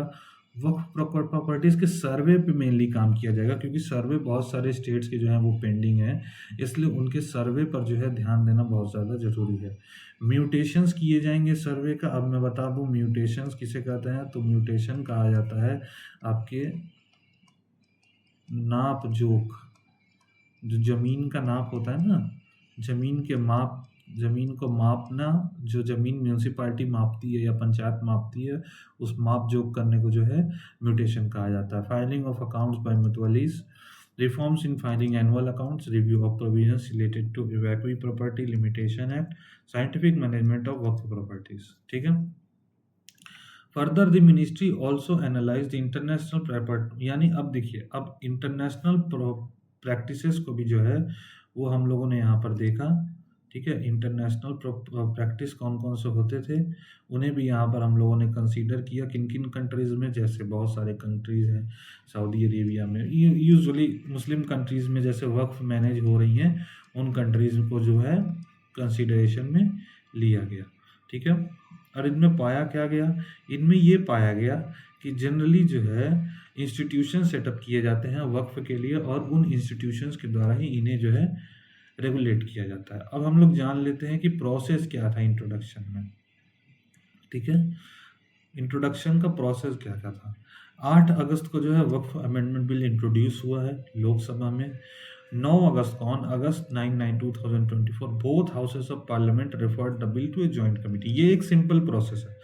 वक्फ प्रॉपर्टीज़ के सर्वे पे मेनली काम किया जाएगा, क्योंकि सर्वे बहुत सारे स्टेट्स के जो हैं वो पेंडिंग है, इसलिए उनके सर्वे पर जो है ध्यान देना बहुत ज़्यादा ज़रूरी है। म्यूटेशंस किए जाएंगे सर्वे का। अब मैं बता दूं म्यूटेशंस किसे कहते हैं, तो म्यूटेशन कहा जाता है आपके नाप जोख, जो ज़मीन का नाप होता है ना, ज़मीन को मापना, जो ज़मीन म्यूनसिपालिटी मापती है या पंचायत मापती है, उस माप जोख करने को जो है म्यूटेशन कहा जाता है। Filing of accounts by mutawallis, reforms in filing annual accounts, review of provisions related to वैक्वी property limitation act, scientific management of Waqf properties, ठीक है। Further the ministry also analyse the international property, यानी अब देखिए, अब इंटरनेशनल प्रैक्टिसेस को भी जो है वो हम लोगों ने यहाँ पर देखा, ठीक है। इंटरनेशनल प्रैक्टिस कौन कौन से होते थे उन्हें भी यहाँ पर हम लोगों ने कंसीडर किया। किन किन कंट्रीज़ में, जैसे बहुत सारे कंट्रीज़ हैं, सऊदी अरेबिया में, यूजुअली मुस्लिम कंट्रीज़ में जैसे वक्फ मैनेज हो रही हैं, उन कंट्रीज़ को जो है कंसीडरेशन में लिया गया, ठीक है। और इनमें पाया क्या गया, इनमें ये पाया गया कि जनरली जो है इंस्टीट्यूशन सेटअप किए जाते हैं वक्फ के लिए, और उन इंस्टीट्यूशंस के द्वारा ही इन्हें जो है रेगुलेट किया जाता है। अब हम लोग जान लेते हैं कि प्रोसेस क्या था इंट्रोडक्शन में, ठीक है। इंट्रोडक्शन का प्रोसेस क्या क्या था। 8 अगस्त को जो है वक्फ अमेंडमेंट बिल इंट्रोड्यूस हुआ है लोकसभा में। 9 अगस्त को, on August 9, 2024, both houses of parliament referred the bill to a joint committee. ये एक सिंपल प्रोसेस है।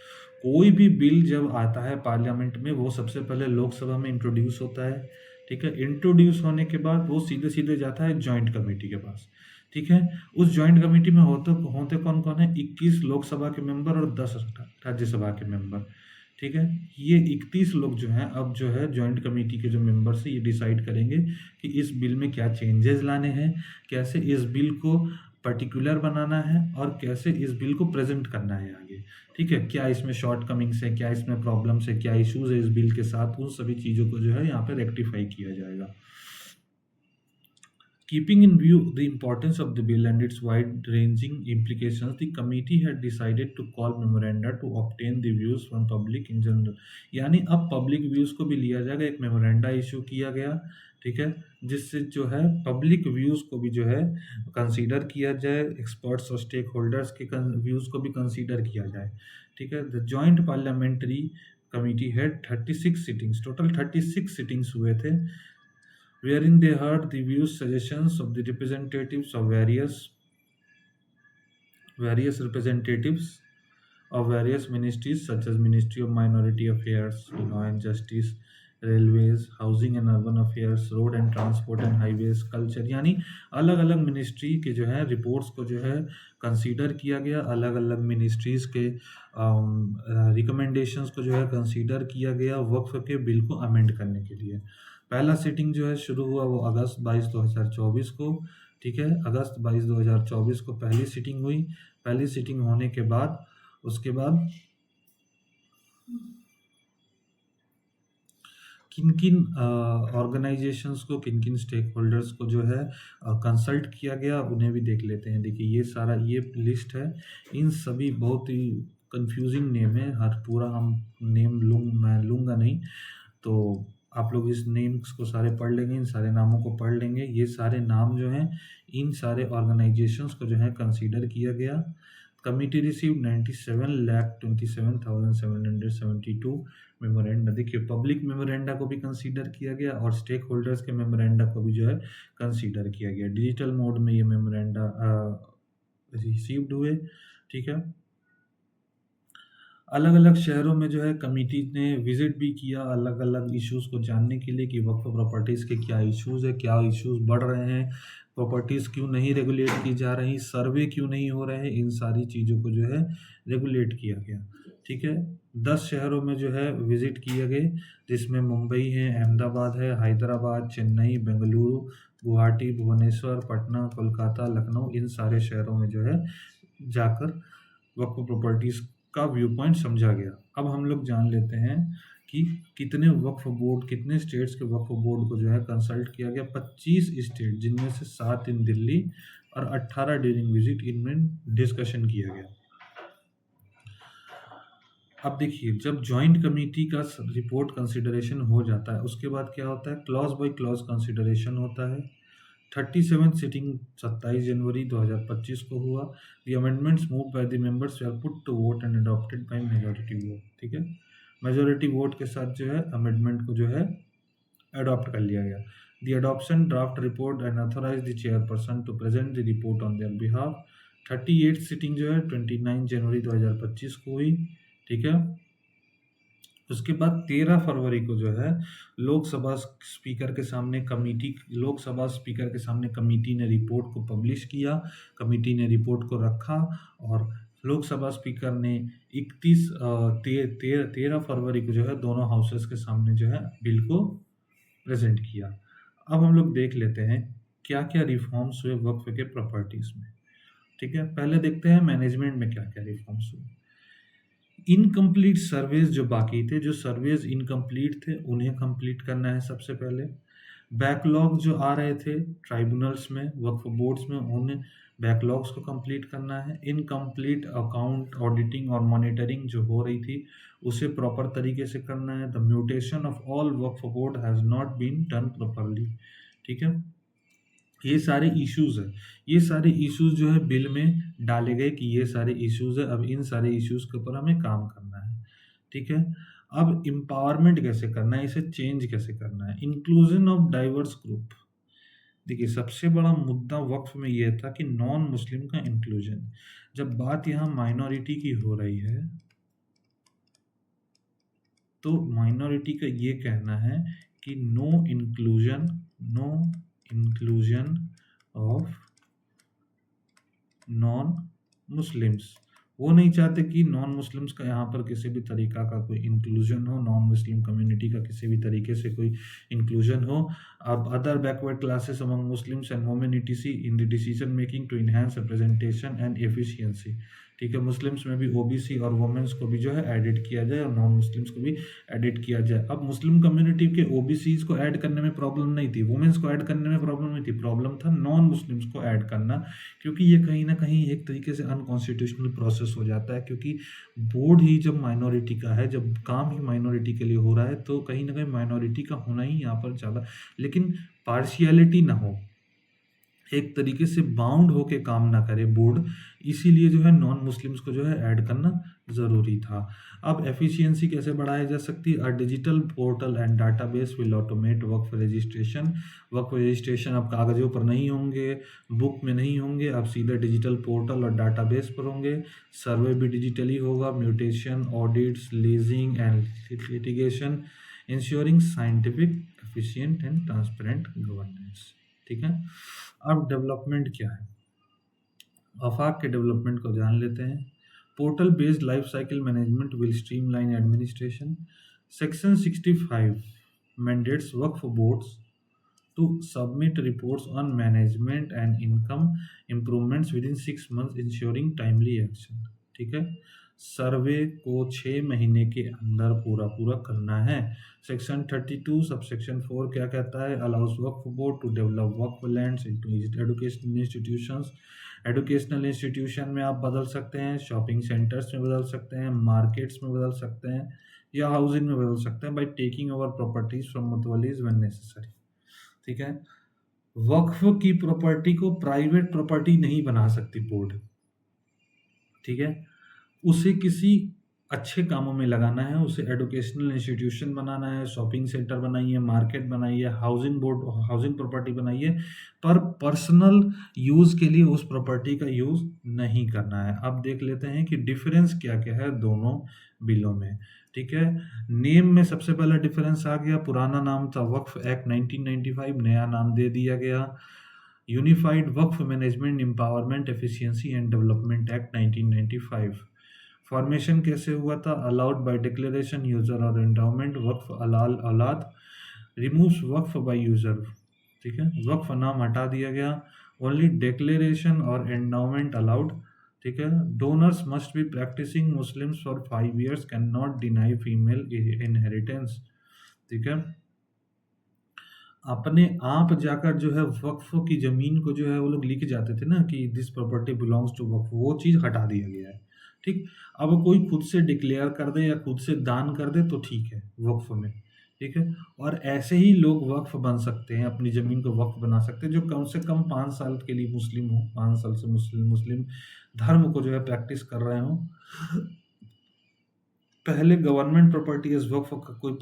कोई भी बिल जब आता है पार्लियामेंट में, वो सबसे पहले लोकसभा में इंट्रोड्यूस होता है, ठीक है। इंट्रोड्यूस होने के बाद वो सीधे सीधे जाता है जॉइंट कमेटी के पास, ठीक है। उस जॉइंट कमेटी में होते कौन कौन है, 21 लोकसभा के मेंबर और 10 राज्यसभा के मेंबर, ठीक है। ये 31 लोग जो हैं, अब जो है जॉइंट कमेटी के जो मेंबर्स हैं, ये डिसाइड करेंगे कि इस बिल में क्या चेंजेस लाने हैं, कैसे इस बिल को पर्टिकुलर बनाना है और कैसे इस बिल को प्रेजेंट करना है आगे, ठीक है। क्या इसमें शॉर्ट कमिंग्स है, क्या इसमें प्रॉब्लम्स है, क्या इश्यूज है इस बिल के साथ, उन सभी चीज़ों को जो है यहाँ पे रेक्टिफाई किया जाएगा। Keeping in view the importance of the bill and its wide-ranging implications, the committee had decided to call memoranda to obtain the views from public in general. यानी अब पब्लिक व्यूज़ को भी लिया जाएगा, एक मेमोरेंडा इशू किया गया, ठीक है, जिससे जो है पब्लिक व्यूज़ को भी जो है कंसीडर किया जाए, एक्सपर्ट्स और स्टेक होल्डर्स के व्यूज़ को भी कंसीडर किया जाए, ठीक है। The joint parliamentary committee had 36 sittings, total 36 sittings हुए थे, wherein they heard the views, suggestions of the representatives of various various representatives of various ministries such as Ministry of Minority Affairs, Law and Justice, Railways, Housing and Urban Affairs, Road and Transport and Highways, Culture, यानी अलग अलग ministry के जो है reports को जो है consider किया गया, अलग अलग मिनिस्ट्रीज के रिकमेंडेशंस को जो है कंसीडर किया गया वक्फ के बिल को अमेंड करने के लिए। पहला सिटिंग जो है शुरू हुआ वो अगस्त 22 2024 को, ठीक है, अगस्त 22 2024 को पहली सिटिंग हुई। पहली सिटिंग होने के बाद उसके बाद किन किन ऑर्गेनाइजेशंस को, किन किन स्टेक होल्डर्स को जो है कंसल्ट किया गया, उन्हें भी देख लेते हैं। देखिए ये सारा ये लिस्ट है, इन सभी बहुत ही कंफ्यूजिंग नेम है, हर पूरा हम नेम मैं लूँगा नहीं, तो आप लोग इस नेम्स को सारे पढ़ लेंगे, इन सारे नामों को पढ़ लेंगे। ये सारे नाम जो हैं इन सारे ऑर्गेनाइजेशंस को जो है कंसीडर किया गया। Committee receive 97,27,772 memoranda. देखिए पब्लिक मेमोरेंडा को भी कंसीडर किया गया और स्टेक होल्डर्स के मेमोरेंडा को भी जो है कंसीडर किया गया। डिजिटल मोड में ये मेमोरेंडा रिसीव्ड हुए, ठीक है। अलग अलग शहरों में जो है कमिटी ने विजिट भी किया अलग अलग इश्यूज़ को जानने के लिए कि वक्फ प्रॉपर्टीज़ के क्या इश्यूज़ है, क्या इश्यूज़ बढ़ रहे हैं, प्रॉपर्टीज़ क्यों नहीं रेगुलेट की जा रही, सर्वे क्यों नहीं हो रहे हैं, इन सारी चीज़ों को जो है रेगुलेट किया गया, ठीक है। 10 शहरों में जो है विजिट किए गए, जिसमें मुंबई है, अहमदाबाद है, हैदराबाद, चेन्नई, बेंगलुरु, गुवाहाटी, भुवनेश्वर, पटना, कोलकाता, लखनऊ, इन सारे शहरों में जो है जाकर वक्फ प्रॉपर्टीज़ का व्यू पॉइंट समझा गया। अब हम लोग जान लेते हैं कि कितने वक्फ बोर्ड, कितने स्टेट्स के वक्फ बोर्ड को जो है कंसल्ट किया गया। 25 स्टेट, जिनमें से 7 इन दिल्ली और 18 ड्यूरिंग विजिट, इनमें डिस्कशन किया गया। अब देखिए जब जॉइंट कमेटी का रिपोर्ट कंसिडरेशन हो जाता है उसके बाद क्या होता है, क्लॉज बाय क्लॉज कंसिडरेशन होता है। 37 सिटिंग 27 जनवरी 2025 को हुआ। The amendments move by the members are put to vote and adopted by majority vote, ठीक है। मेजॉरिटी वोट के साथ जो है अमेंडमेंट को जो है अडॉप्ट कर लिया गया। The adoption draft report and authorise the chairperson to present the report on their behalf. 38 sitting जो है 29 जनवरी 2025 को हुई, ठीक है। उसके बाद 13 फरवरी को जो है लोकसभा स्पीकर के सामने कमेटी ने रिपोर्ट को पब्लिश किया, कमेटी ने रिपोर्ट को रखा और लोकसभा स्पीकर ने 13 फरवरी को जो है दोनों हाउसेस के सामने जो है बिल को प्रेजेंट किया। अब हम लोग देख लेते हैं क्या क्या रिफॉर्म्स हुए वक्फ के प्रॉपर्टीज में, ठीक है। पहले देखते हैं मैनेजमेंट में क्या क्या रिफॉर्म्स हुए। इनकम्प्लीट सर्वेज जो बाकी थे, जो सर्वेज इनकम्प्लीट थे उन्हें कंप्लीट करना है सबसे पहले। बैकलॉग जो आ रहे थे ट्राइब्यूनल्स में, वक्फ बोर्ड्स में, उन्हें बैकलॉग्स को कंप्लीट करना है। इनकम्प्लीट अकाउंट ऑडिटिंग और मॉनिटरिंग जो हो रही थी उसे प्रॉपर तरीके से करना है। The mutation of all Waqf board has not been done properly, ठीक है। ये सारे इश्यूज है, ये सारे इश्यूज जो है बिल में डाले गए कि ये सारे इश्यूज है, अब इन सारे इश्यूज के ऊपर हमें काम करना है, ठीक है। अब एम्पावरमेंट कैसे करना है, इसे चेंज कैसे करना है। इंक्लूजन ऑफ डाइवर्स ग्रुप, देखिए सबसे बड़ा मुद्दा वक्फ में यह था कि नॉन मुस्लिम का इंक्लूजन। जब बात यहाँ माइनॉरिटी की हो रही है तो माइनॉरिटी का ये कहना है कि no inclusion of non Muslims, वो नहीं चाहते कि नॉन मुस्लिम्स का यहाँ पर किसी भी तरीका का कोई इंक्लूजन हो, नॉन मुस्लिम कम्युनिटी का किसी भी तरीके से कोई इंक्लूजन हो। अब other backward classes among Muslims and women ETC in the decision making to enhance representation and efficiency, ठीक है। मुस्लिम्स में भी ओबीसी और वुमेन्स को भी जो है एडिट किया जाए और नॉन मुस्लिम्स को भी एडिट किया जाए। अब मुस्लिम कम्युनिटी के ओबीसीज को ऐड करने में प्रॉब्लम नहीं थी, वुमेन्स को ऐड करने में प्रॉब्लम नहीं थी, प्रॉब्लम था नॉन मुस्लिम्स को ऐड करना, क्योंकि ये कहीं ना कहीं एक तरीके से अनकॉन्स्टिट्यूशनल प्रोसेस हो जाता है। क्योंकि बोर्ड ही जब माइनॉरिटी का है, जब काम ही माइनॉरिटी के लिए हो रहा है, तो कहीं ना कहीं माइनॉरिटी का होना ही यहाँ पर ज़्यादा, लेकिन पार्शियलिटी ना हो, एक तरीके से बाउंड होके काम ना करे बोर्ड, इसीलिए जो है नॉन मुस्लिम्स को जो है ऐड करना ज़रूरी था। अब एफिशिएंसी कैसे बढ़ाई जा सकती है? A digital portal and database will automate Waqf registration. Waqf registration अब कागज़ों पर नहीं होंगे, बुक में नहीं होंगे, अब सीधे डिजिटल पोर्टल और डाटाबेस पर होंगे। सर्वे भी डिजिटली होगा, mutation, audits, leasing and litigation, ensuring scientific, efficient and transparent governance. ठीक है। अब डेवलपमेंट क्या है? आफाक के डेवलपमेंट को जान लेते हैं। Portal based life cycle management will streamline administration. Section 65 mandates Waqf boards to submit reports on management and income improvements within 6 months ensuring timely action। ठीक है। सर्वे को 6 महीने के अंदर पूरा पूरा करना है। सेक्शन 32 सबसेक्शन 4 क्या कहता है? Allows Waqf board to develop Waqf lands into educational institutions. Educational institution में आप बदल सकते हैं, शॉपिंग सेंटर्स में बदल सकते हैं, मार्केट्स में बदल सकते हैं, या हाउसिंग में बदल सकते हैं by taking over properties from mutawallis when necessary. ठीक है। वक्फ की प्रॉपर्टी को प्राइवेट प्रॉपर्टी नहीं बना सकती बोर्ड। ठीक है। उसे किसी अच्छे कामों में लगाना है, उसे एजुकेशनल इंस्टीट्यूशन बनाना है, शॉपिंग सेंटर बनाइए, मार्केट बनाइए, हाउसिंग प्रॉपर्टी बनाइए, पर पर्सनल यूज़ के लिए उस प्रॉपर्टी का यूज़ नहीं करना है। अब देख लेते हैं कि डिफरेंस क्या क्या है दोनों बिलों में। ठीक है। नेम में सबसे पहला डिफरेंस आ गया, पुराना नाम था वक्फ एक्ट 1995, नया नाम दे दिया गया unified Waqf management empowerment efficiency and development act 1995। Formation कैसे हुआ था? अलाउड बाय डिक्लेरेशन यूजर और एंडाउमेंट, वक्फ अलाल औलाद, रिमूव्स वक्फ बाय यूजर। ठीक है। वक्फ नाम हटा दिया गया, ओनली डिक्लेरेशन और एंडाउमेंट अलाउड। ठीक है। Donors must be practising Muslims for 5 years, cannot deny female inheritance. ठीक है। अपने आप जाकर जो है वक्फ की जमीन को जो है वो लोग लिख जाते थे ना कि दिस प्रॉपर्टी बिलोंग्स टू वक्फ, वो चीज़ हटा दिया गया है। ठीक। अब कोई खुद से डिक्लेयर कर दे या खुद से दान कर दे तो ठीक है वक्फ में। ठीक है। और ऐसे ही लोग वक्फ बन सकते हैं, अपनी ज़मीन को वक्फ बना सकते हैं, जो कम से कम 5 साल के लिए मुस्लिम हो, 5 साल से मुस्लिम धर्म को जो है प्रैक्टिस कर रहे हो। पहले गवर्नमेंट प्रॉपर्टी एज वक्फ का कोई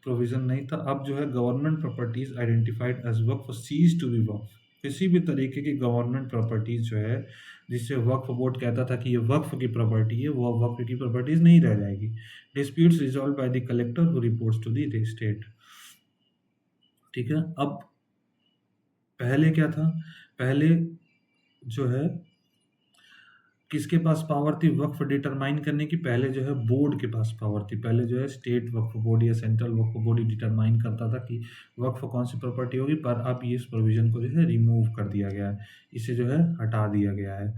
प्रोविजन नहीं था, अब जो है government properties identified as waqf cease to be waqf. किसी भी तरीके की गवर्नमेंट प्रॉपर्टीज जो है जिससे वक्फ बोर्ड कहता था कि ये वक्फ की प्रॉपर्टी है, वो वक्फ की प्रॉपर्टीज नहीं रह जाएगी। Disputes resolve by the collector who reports to the state. ठीक है। अब पहले क्या था? पहले जो है किसके पास पावर थी वक्फ डिटरमाइन करने की? पहले जो है बोर्ड के पास पावर थी। पहले जो है स्टेट वक्फ बोर्ड या सेंट्रल वक्फ बोर्ड ही डिटरमाइन करता था कि वक्फ कौन सी प्रॉपर्टी होगी, पर अब ये इस प्रोविजन को जो है रिमूव कर दिया गया है, इसे जो है हटा दिया गया है।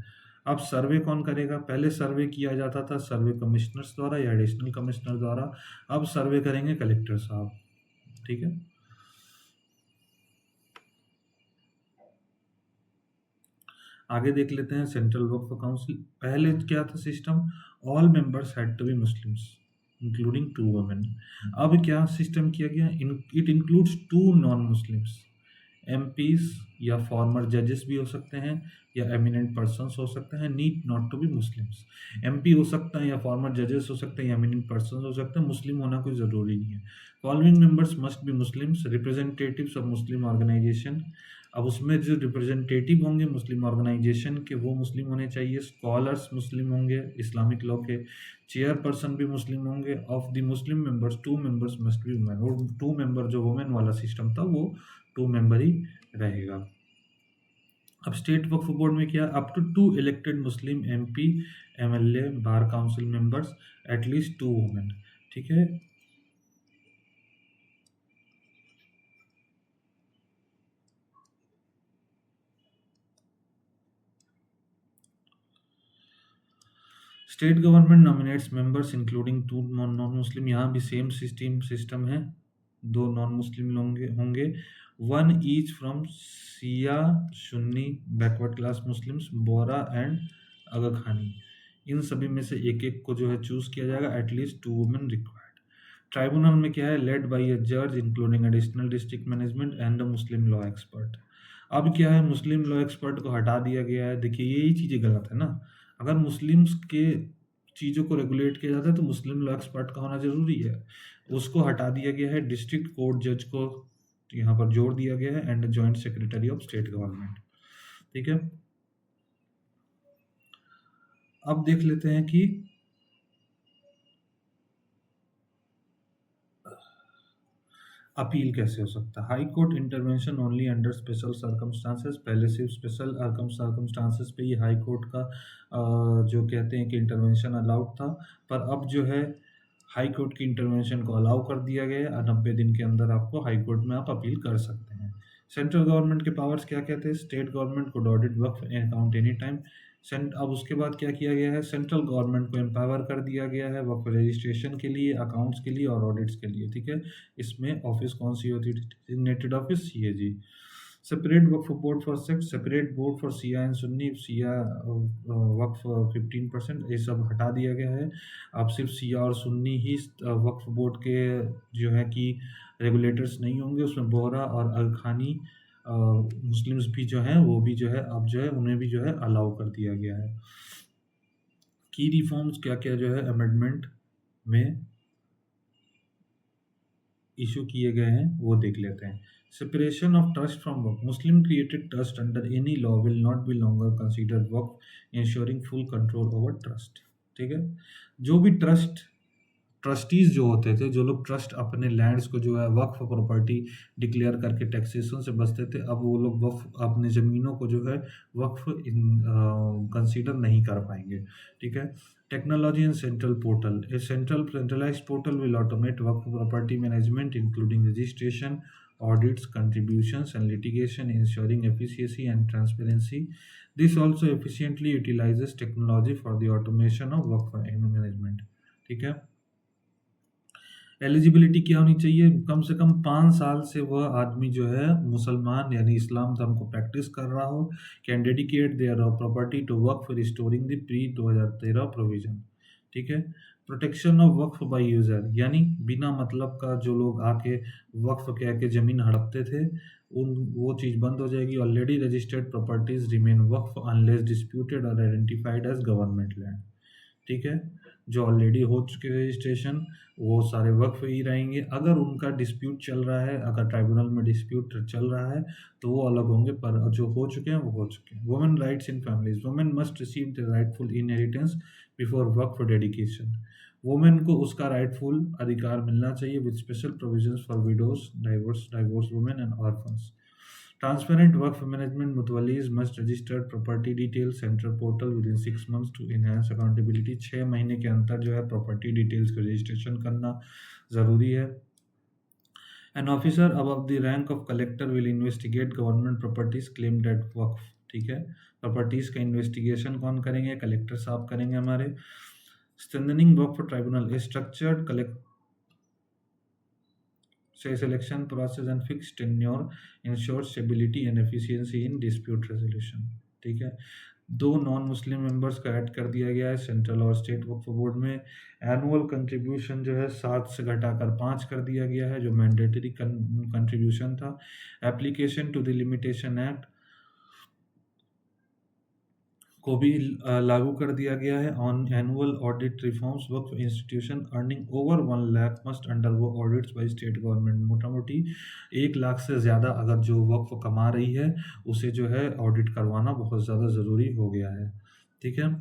अब सर्वे कौन करेगा? पहले सर्वे किया जाता था सर्वे कमिश्नर्स द्वारा या एडिशनल कमिश्नर द्वारा, अब सर्वे करेंगे कलेक्टर साहब। ठीक है। आगे देख लेते हैं सेंट्रल वक्फ काउंसिल। पहले क्या था system? All members had to be Muslims including 2 women. अब क्या सिस्टम किया गया? It includes 2 non Muslims, MPs या फॉर्मर जजेस भी हो सकते हैं या एमिनेंट पर्सन्स हो सकते हैं, need not to be Muslims. MP हो सकता है या फॉर्मर जजेस हो सकते हैं या एमिनेंट पर्सन्स हो सकते हैं, मुस्लिम होना कोई ज़रूरी नहीं है। Following members must be Muslims, representatives of Muslim organisation. अब उसमें जो रिप्रेजेंटेटिव होंगे मुस्लिम ऑर्गेनाइजेशन के वो मुस्लिम होने चाहिए। स्कॉलर्स मुस्लिम होंगे इस्लामिक लॉ के। चेयरपर्सन भी मुस्लिम होंगे। Of the Muslim members 2 members must be women. और 2 मेंबर जो वुमेन वाला सिस्टम था वो 2 मेंबर ही रहेगा। अब स्टेट वक्फ बोर्ड में क्या? Up to 2 elected Muslim MP, MLA, bar council members, at least 2 women. ठीक है। State government nominates members including 2 non Muslim. यहाँ भी सेम सिस्टम है, 2 नॉन मुस्लिम होंगे, 1 each from Siya, Sunni, backward class Muslims, Bora and अगा खानी। इन सभी में से एक एक को जो है चूज किया जाएगा। At least 2 women required. ट्राइब्यूनल में क्या है? लेड बाई अ जज including additional district management and the Muslim law expert. अब क्या है, मुस्लिम लॉ एक्सपर्ट को हटा दिया गया है। देखिए यही चीज़ें गलत है ना, अगर मुस्लिम्स के चीज़ों को रेगुलेट किया जाता है तो मुस्लिम लॉ एक्सपर्ट का होना ज़रूरी है, उसको हटा दिया गया है। डिस्ट्रिक्ट कोर्ट जज को यहाँ पर जोड़ दिया गया है and joint secretary of state government. ठीक है, अब देख लेते हैं कि अपील कैसे हो सकता है। High court intervention only under special circumstances. पहले सिर्फ स्पेशल सर्कमस्टांसेस पे ही हाई कोर्ट का जो कहते हैं कि इंटरवेंशन अलाउड था, पर अब जो है हाई कोर्ट की इंटरवेंशन को अलाउ कर दिया गया है। 90 दिन के अंदर आपको हाई कोर्ट में आप अपील कर सकते हैं। सेंट्रल गवर्नमेंट के पावर्स क्या कहते हैं, स्टेट गवर्नमेंट को ऑडिट वक्फ अकाउंट एनी टाइम। अब उसके बाद क्या किया गया है, सेंट्रल गवर्नमेंट को एम्पावर कर दिया गया है वक्फ रजिस्ट्रेशन के लिए, अकाउंट्स के लिए और ऑडिट्स के लिए। ठीक है, इसमें ऑफिस कौन सी होती है, designated office CAG. Separate waqf board for sect, separate board for Shia and Sunni, Shia waqf 15%, ये सब हटा दिया गया है। अब सिर्फ सिया और सुन्नी ही वक्फ बोर्ड के जो है कि रेगुलेटर्स नहीं होंगे, उसमें बोहरा और अलखानी मुस्लिम्स भी जो हैं वो भी जो है अब जो है उन्हें भी जो है अलाउ कर दिया गया है। की रिफॉर्म्स क्या क्या जो है अमेंडमेंट में इशू किए गए हैं वो देख लेते हैं। Separation of trust from work, Muslim created trust under any law will not be longer considered work, ensuring full control over trust. ठीक है, जो भी ट्रस्टीज जो होते थे, जो लोग ट्रस्ट अपने लैंड्स को जो है वक्फ प्रॉपर्टी डिक्लेयर करके टैक्सेशन से बचते थे, अब वो लोग वक्फ अपने ज़मीनों को जो है वक्फ कंसीडर नहीं कर पाएंगे। ठीक है, technology and central portal, A centralised portal will automate Waqf property management including registration, audits, contributions, and litigation, ensuring efficiency and transparency. This also efficiently utilizes technology for the automation of work management. ठीक है, eligibility क्या होनी चाहिए, कम से कम 5 साल से वह आदमी जो है मुसलमान यानी इस्लाम धर्म को प्रैक्टिस कर रहा हो, can dedicate their property to work for restoring the pre 2013 provision. ठीक है, protection of Waqf by user, यानी बिना मतलब का जो लोग आके वक्फ कह के ज़मीन हड़पते थे उन वो चीज़ बंद हो जाएगी। ऑलरेडी रजिस्टर्ड प्रॉपर्टीज रिमेन वक्फ अनलेस डिस्प्यूटेड और आइडेंटिफाइड एज गवर्नमेंट लैंड। ठीक है, जो ऑलरेडी हो चुके रजिस्ट्रेशन वो सारे वक्फ ही रहेंगे। अगर उनका डिस्प्यूट चल रहा है, अगर ट्राइब्यूनल में डिस्प्यूट चल रहा है तो वो अलग होंगे, पर जो हो चुके हैं वो हो चुके हैं। Women rights in families, women must receive the rightful inheritance before waqf dedication. Women को उसका राइटफुल अधिकार मिलना चाहिए with special provisions for widows, divorce women and orphans. Transparent waqf management, mutawallis must registered property detail central portal within 6 months to enhance accountability. 6 महीने के अंतर जो है प्रॉपर्टी डिटेल्स का रजिस्ट्रेशन करना ज़रूरी है। An officer above the rank of collector will investigate government properties claimed at waqf. ठीक है, प्रॉपर्टीज का इन्वेस्टिगेशन कौन करेंगे, कलेक्टर साहब करेंगे हमारे। Strengthening Waqf tribunal, A structured selection process and fixed tenure ensures stability and efficiency in dispute resolution। ठीक है, 2 नॉन मुस्लिम मेंबर्स का ऐड कर दिया गया है सेंट्रल और स्टेट वक्फ बोर्ड में। एनुअल कंट्रीब्यूशन जो है 7 से घटाकर 5 कर दिया गया है, जो मैंडेटरी कंट्रीब्यूशन था। Application to the limitation act को भी लागू कर दिया गया है। On annual audit reforms, Waqf institution earning over 1 lakh must undergo audits by state government. मोटा मोटी 1 लाख से ज़्यादा अगर जो वक्फ कमा रही है उसे जो है ऑडिट करवाना बहुत ज़्यादा ज़रूरी हो गया है। ठीक है,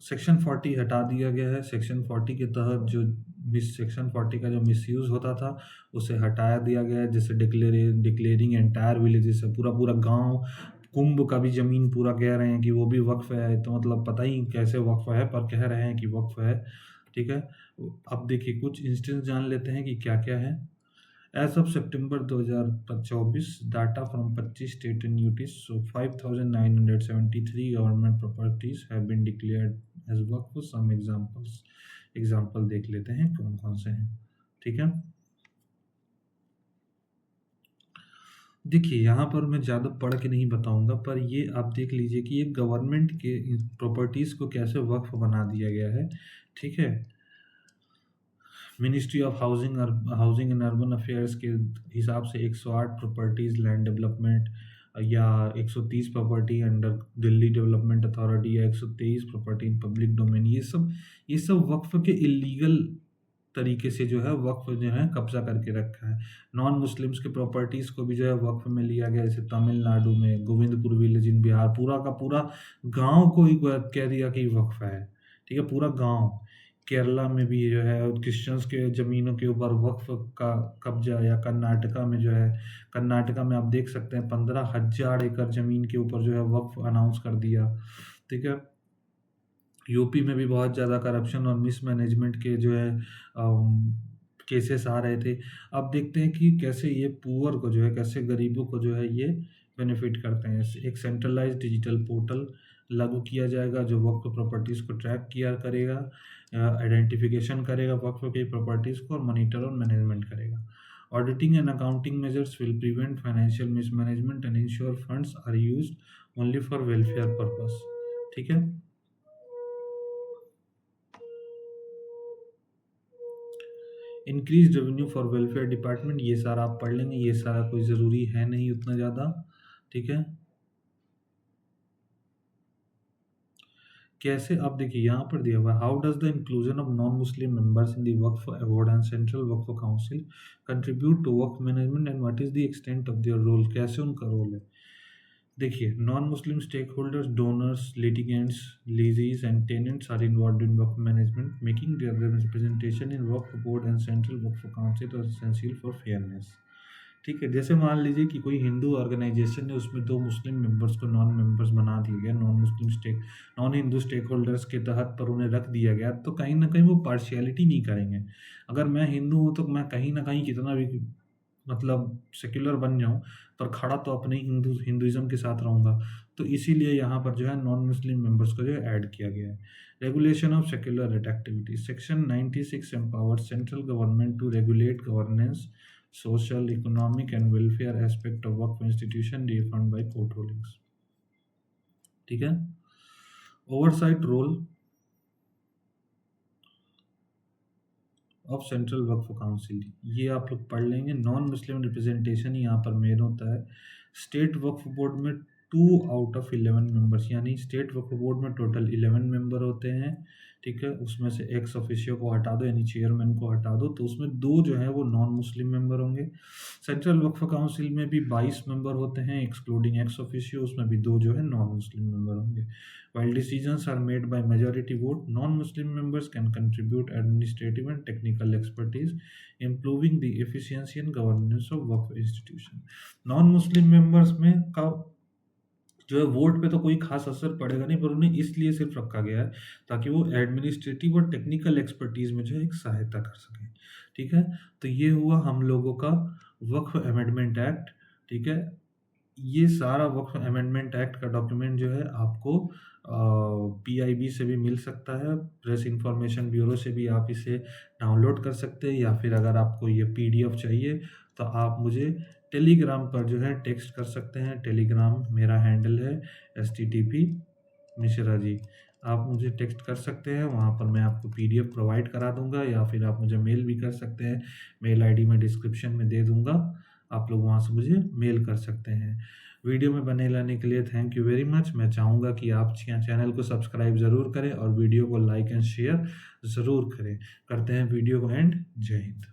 सेक्शन 40 हटा दिया गया है। सेक्शन 40 के तहत जो सेक्शन 40 का जो मिसयूज़ होता था उसे हटाया दिया गया है। जैसे डिक्लेयरिंग एंटायर विलेजेस है, पूरा पूरा गांव, कुंभ का भी ज़मीन पूरा कह रहे हैं कि वो भी वक्फ है, तो मतलब पता ही कैसे वक्फ है पर कह रहे हैं कि वक्फ है। ठीक है, अब देखिए कुछ इंस्टेंस जान लेते हैं कि क्या क्या है। As of September 2024, data from 25 state annuities, so 5,973 government properties have been declared as Waqf. Some example देख लेते हैं कौन कौन से हैं। ठीक है, देखिए यहाँ पर मैं ज़्यादा पढ़ के नहीं बताऊंगा, पर ये आप देख लीजिए कि ये गवर्नमेंट के प्रॉपर्टीज़ को कैसे वक्फ बना दिया गया है। ठीक है, ministry of housing and urban affairs के हिसाब से 108 प्रॉपर्टीज़ लैंड डेवलपमेंट या 130 property under Delhi development authority या 123 प्रॉपर्टी इन पब्लिक डोमेन, ये सब वक्फ के इलीगल तरीके से जो है वक्फ जो है कब्जा करके रखा है। नॉन मुस्लिम्स के प्रॉपर्टीज़ को भी जो है वक्फ में लिया गया, जैसे तमिलनाडु में गोविंदपुर विलेज इन बिहार, पूरा का पूरा गांव को ही कह दिया कि वक्फ है, ठीक है, पूरा गांव। केरला में भी जो है क्रिश्चियंस के ज़मीनों के ऊपर वक्फ का कब्जा, या कर्नाटका में जो है, कर्नाटका में आप देख सकते हैं 15,000 एकड़ ज़मीन के ऊपर जो है वक्फ अनाउंस कर दिया, ठीक है। यूपी में भी बहुत ज़्यादा करप्शन और मिसमैनेजमेंट के जो है केसेस आ रहे थे। अब देखते हैं कि कैसे ये पुअर को जो है, कैसे गरीबों को जो है ये बेनिफिट करते हैं। एक सेंट्रलाइज्ड डिजिटल पोर्टल लागू किया जाएगा जो वक्फ प्रॉपर्टीज़ को ट्रैक किया करेगा, आइडेंटिफिकेशन करेगा वक्फ की प्रॉपर्टीज़ को, और मॉनिटर और मैनेजमेंट करेगा। Auditing and accounting measures will prevent financial mismanagement and ensure funds are used only for welfare purpose, ठीक है। Increase revenue for welfare department, ये सारा आप पढ़ लेंगे, ये सारा कोई ज़रूरी है नहीं उतना ज़्यादा, ठीक है। कैसे, आप देखिए यहाँ पर दिया हुआ, how does the inclusion of non Muslim members in the waqf award and central Waqf council contribute to waqf management and what is the extent of their role, कैसे उनका रोल है। देखिए, non Muslim stakeholders, donors, litigants, lessees and tenants are involve in waqf management, making their representation in waqf board and central Waqf council essential for fairness, ठीक है। जैसे मान लीजिए कि कोई हिंदू ऑर्गेनाइजेशन है, उसमें 2 मुस्लिम मेंबर्स को नॉन मेंबर्स बना दिया गया, नॉन हिंदू स्टेक होल्डर्स के तहत पर उन्हें रख दिया गया, तो कहीं ना कहीं वो पार्शियलिटी नहीं करेंगे। अगर मैं हिंदू हूँ तो मैं कहीं ना कहीं कितना भी मतलब सेक्युलर बन जाऊँ, पर खड़ा तो अपने हिंदुइज्म के साथ रहूँगा। तो इसीलिए यहाँ पर जो है नॉन मुस्लिम मेंबर्स को जो है ऐड किया गया है। Regulation of secular activity, section 96 empowers central government to regulate governance, social, economic and welfare aspect of Waqf institution defined by court rulings, ठीक है। Oversight role of central Waqf council, ये आप लोग पढ़ लेंगे। नॉन मुस्लिम रिप्रेजेंटेशन यहाँ पर main होता है। स्टेट वक्फ बोर्ड में 2 आउट ऑफ 11 मेंबर्स, यानी स्टेट वक्फ बोर्ड में टोटल 11 मेंबर होते हैं, ठीक है। उसमें से एक्स ऑफिशियो को हटा दो, यानी चेयरमैन को हटा दो, तो उसमें 2 जो है वो नॉन मुस्लिम मेंबर होंगे। सेंट्रल वक्फ काउंसिल में भी 22 मेंबर होते हैं एक्सक्लूडिंग एक्स ऑफिशियो, उसमें भी 2 जो है नॉन मुस्लिम मेंबर होंगे। While decisions are made by majority vote, non-Muslim members can contribute administrative and technical expertise, improving the efficiency and governance of Waqf institution. Non-Muslim members में का जो है वोट पे तो कोई खास असर पड़ेगा नहीं, पर उन्हें इसलिए सिर्फ रखा गया है ताकि वो एडमिनिस्ट्रेटिव और टेक्निकल एक्सपर्टीज में जो है एक सहायता कर सकें, ठीक है। तो ये हुआ हम लोगों का वक्फ अमेंडमेंट एक्ट, ठीक है। ये सारा वक्फ अमेंडमेंट एक्ट का डॉक्यूमेंट जो है आपको PIB से भी मिल सकता है, प्रेस इंफॉर्मेशन ब्यूरो से भी आप इसे डाउनलोड कर सकते हैं, या फिर अगर आपको ये PDF चाहिए तो आप मुझे टेलीग्राम पर जो है टेक्स्ट कर सकते हैं। टेलीग्राम मेरा हैंडल है STTP मिश्रा जी, आप मुझे टेक्स्ट कर सकते हैं, वहाँ पर मैं आपको PDF प्रोवाइड करा दूंगा, या फिर आप मुझे मेल भी कर सकते हैं। मेल ID मैं डिस्क्रिप्शन में दे दूंगा, आप लोग वहाँ से मुझे मेल कर सकते हैं। वीडियो में बने रहने के लिए थैंक यू वेरी मच। मैं चाहूँगा कि आप चैनल को सब्सक्राइब ज़रूर करें और वीडियो को लाइक एंड शेयर ज़रूर करें। करते हैं वीडियो को एंड। जय हिंद।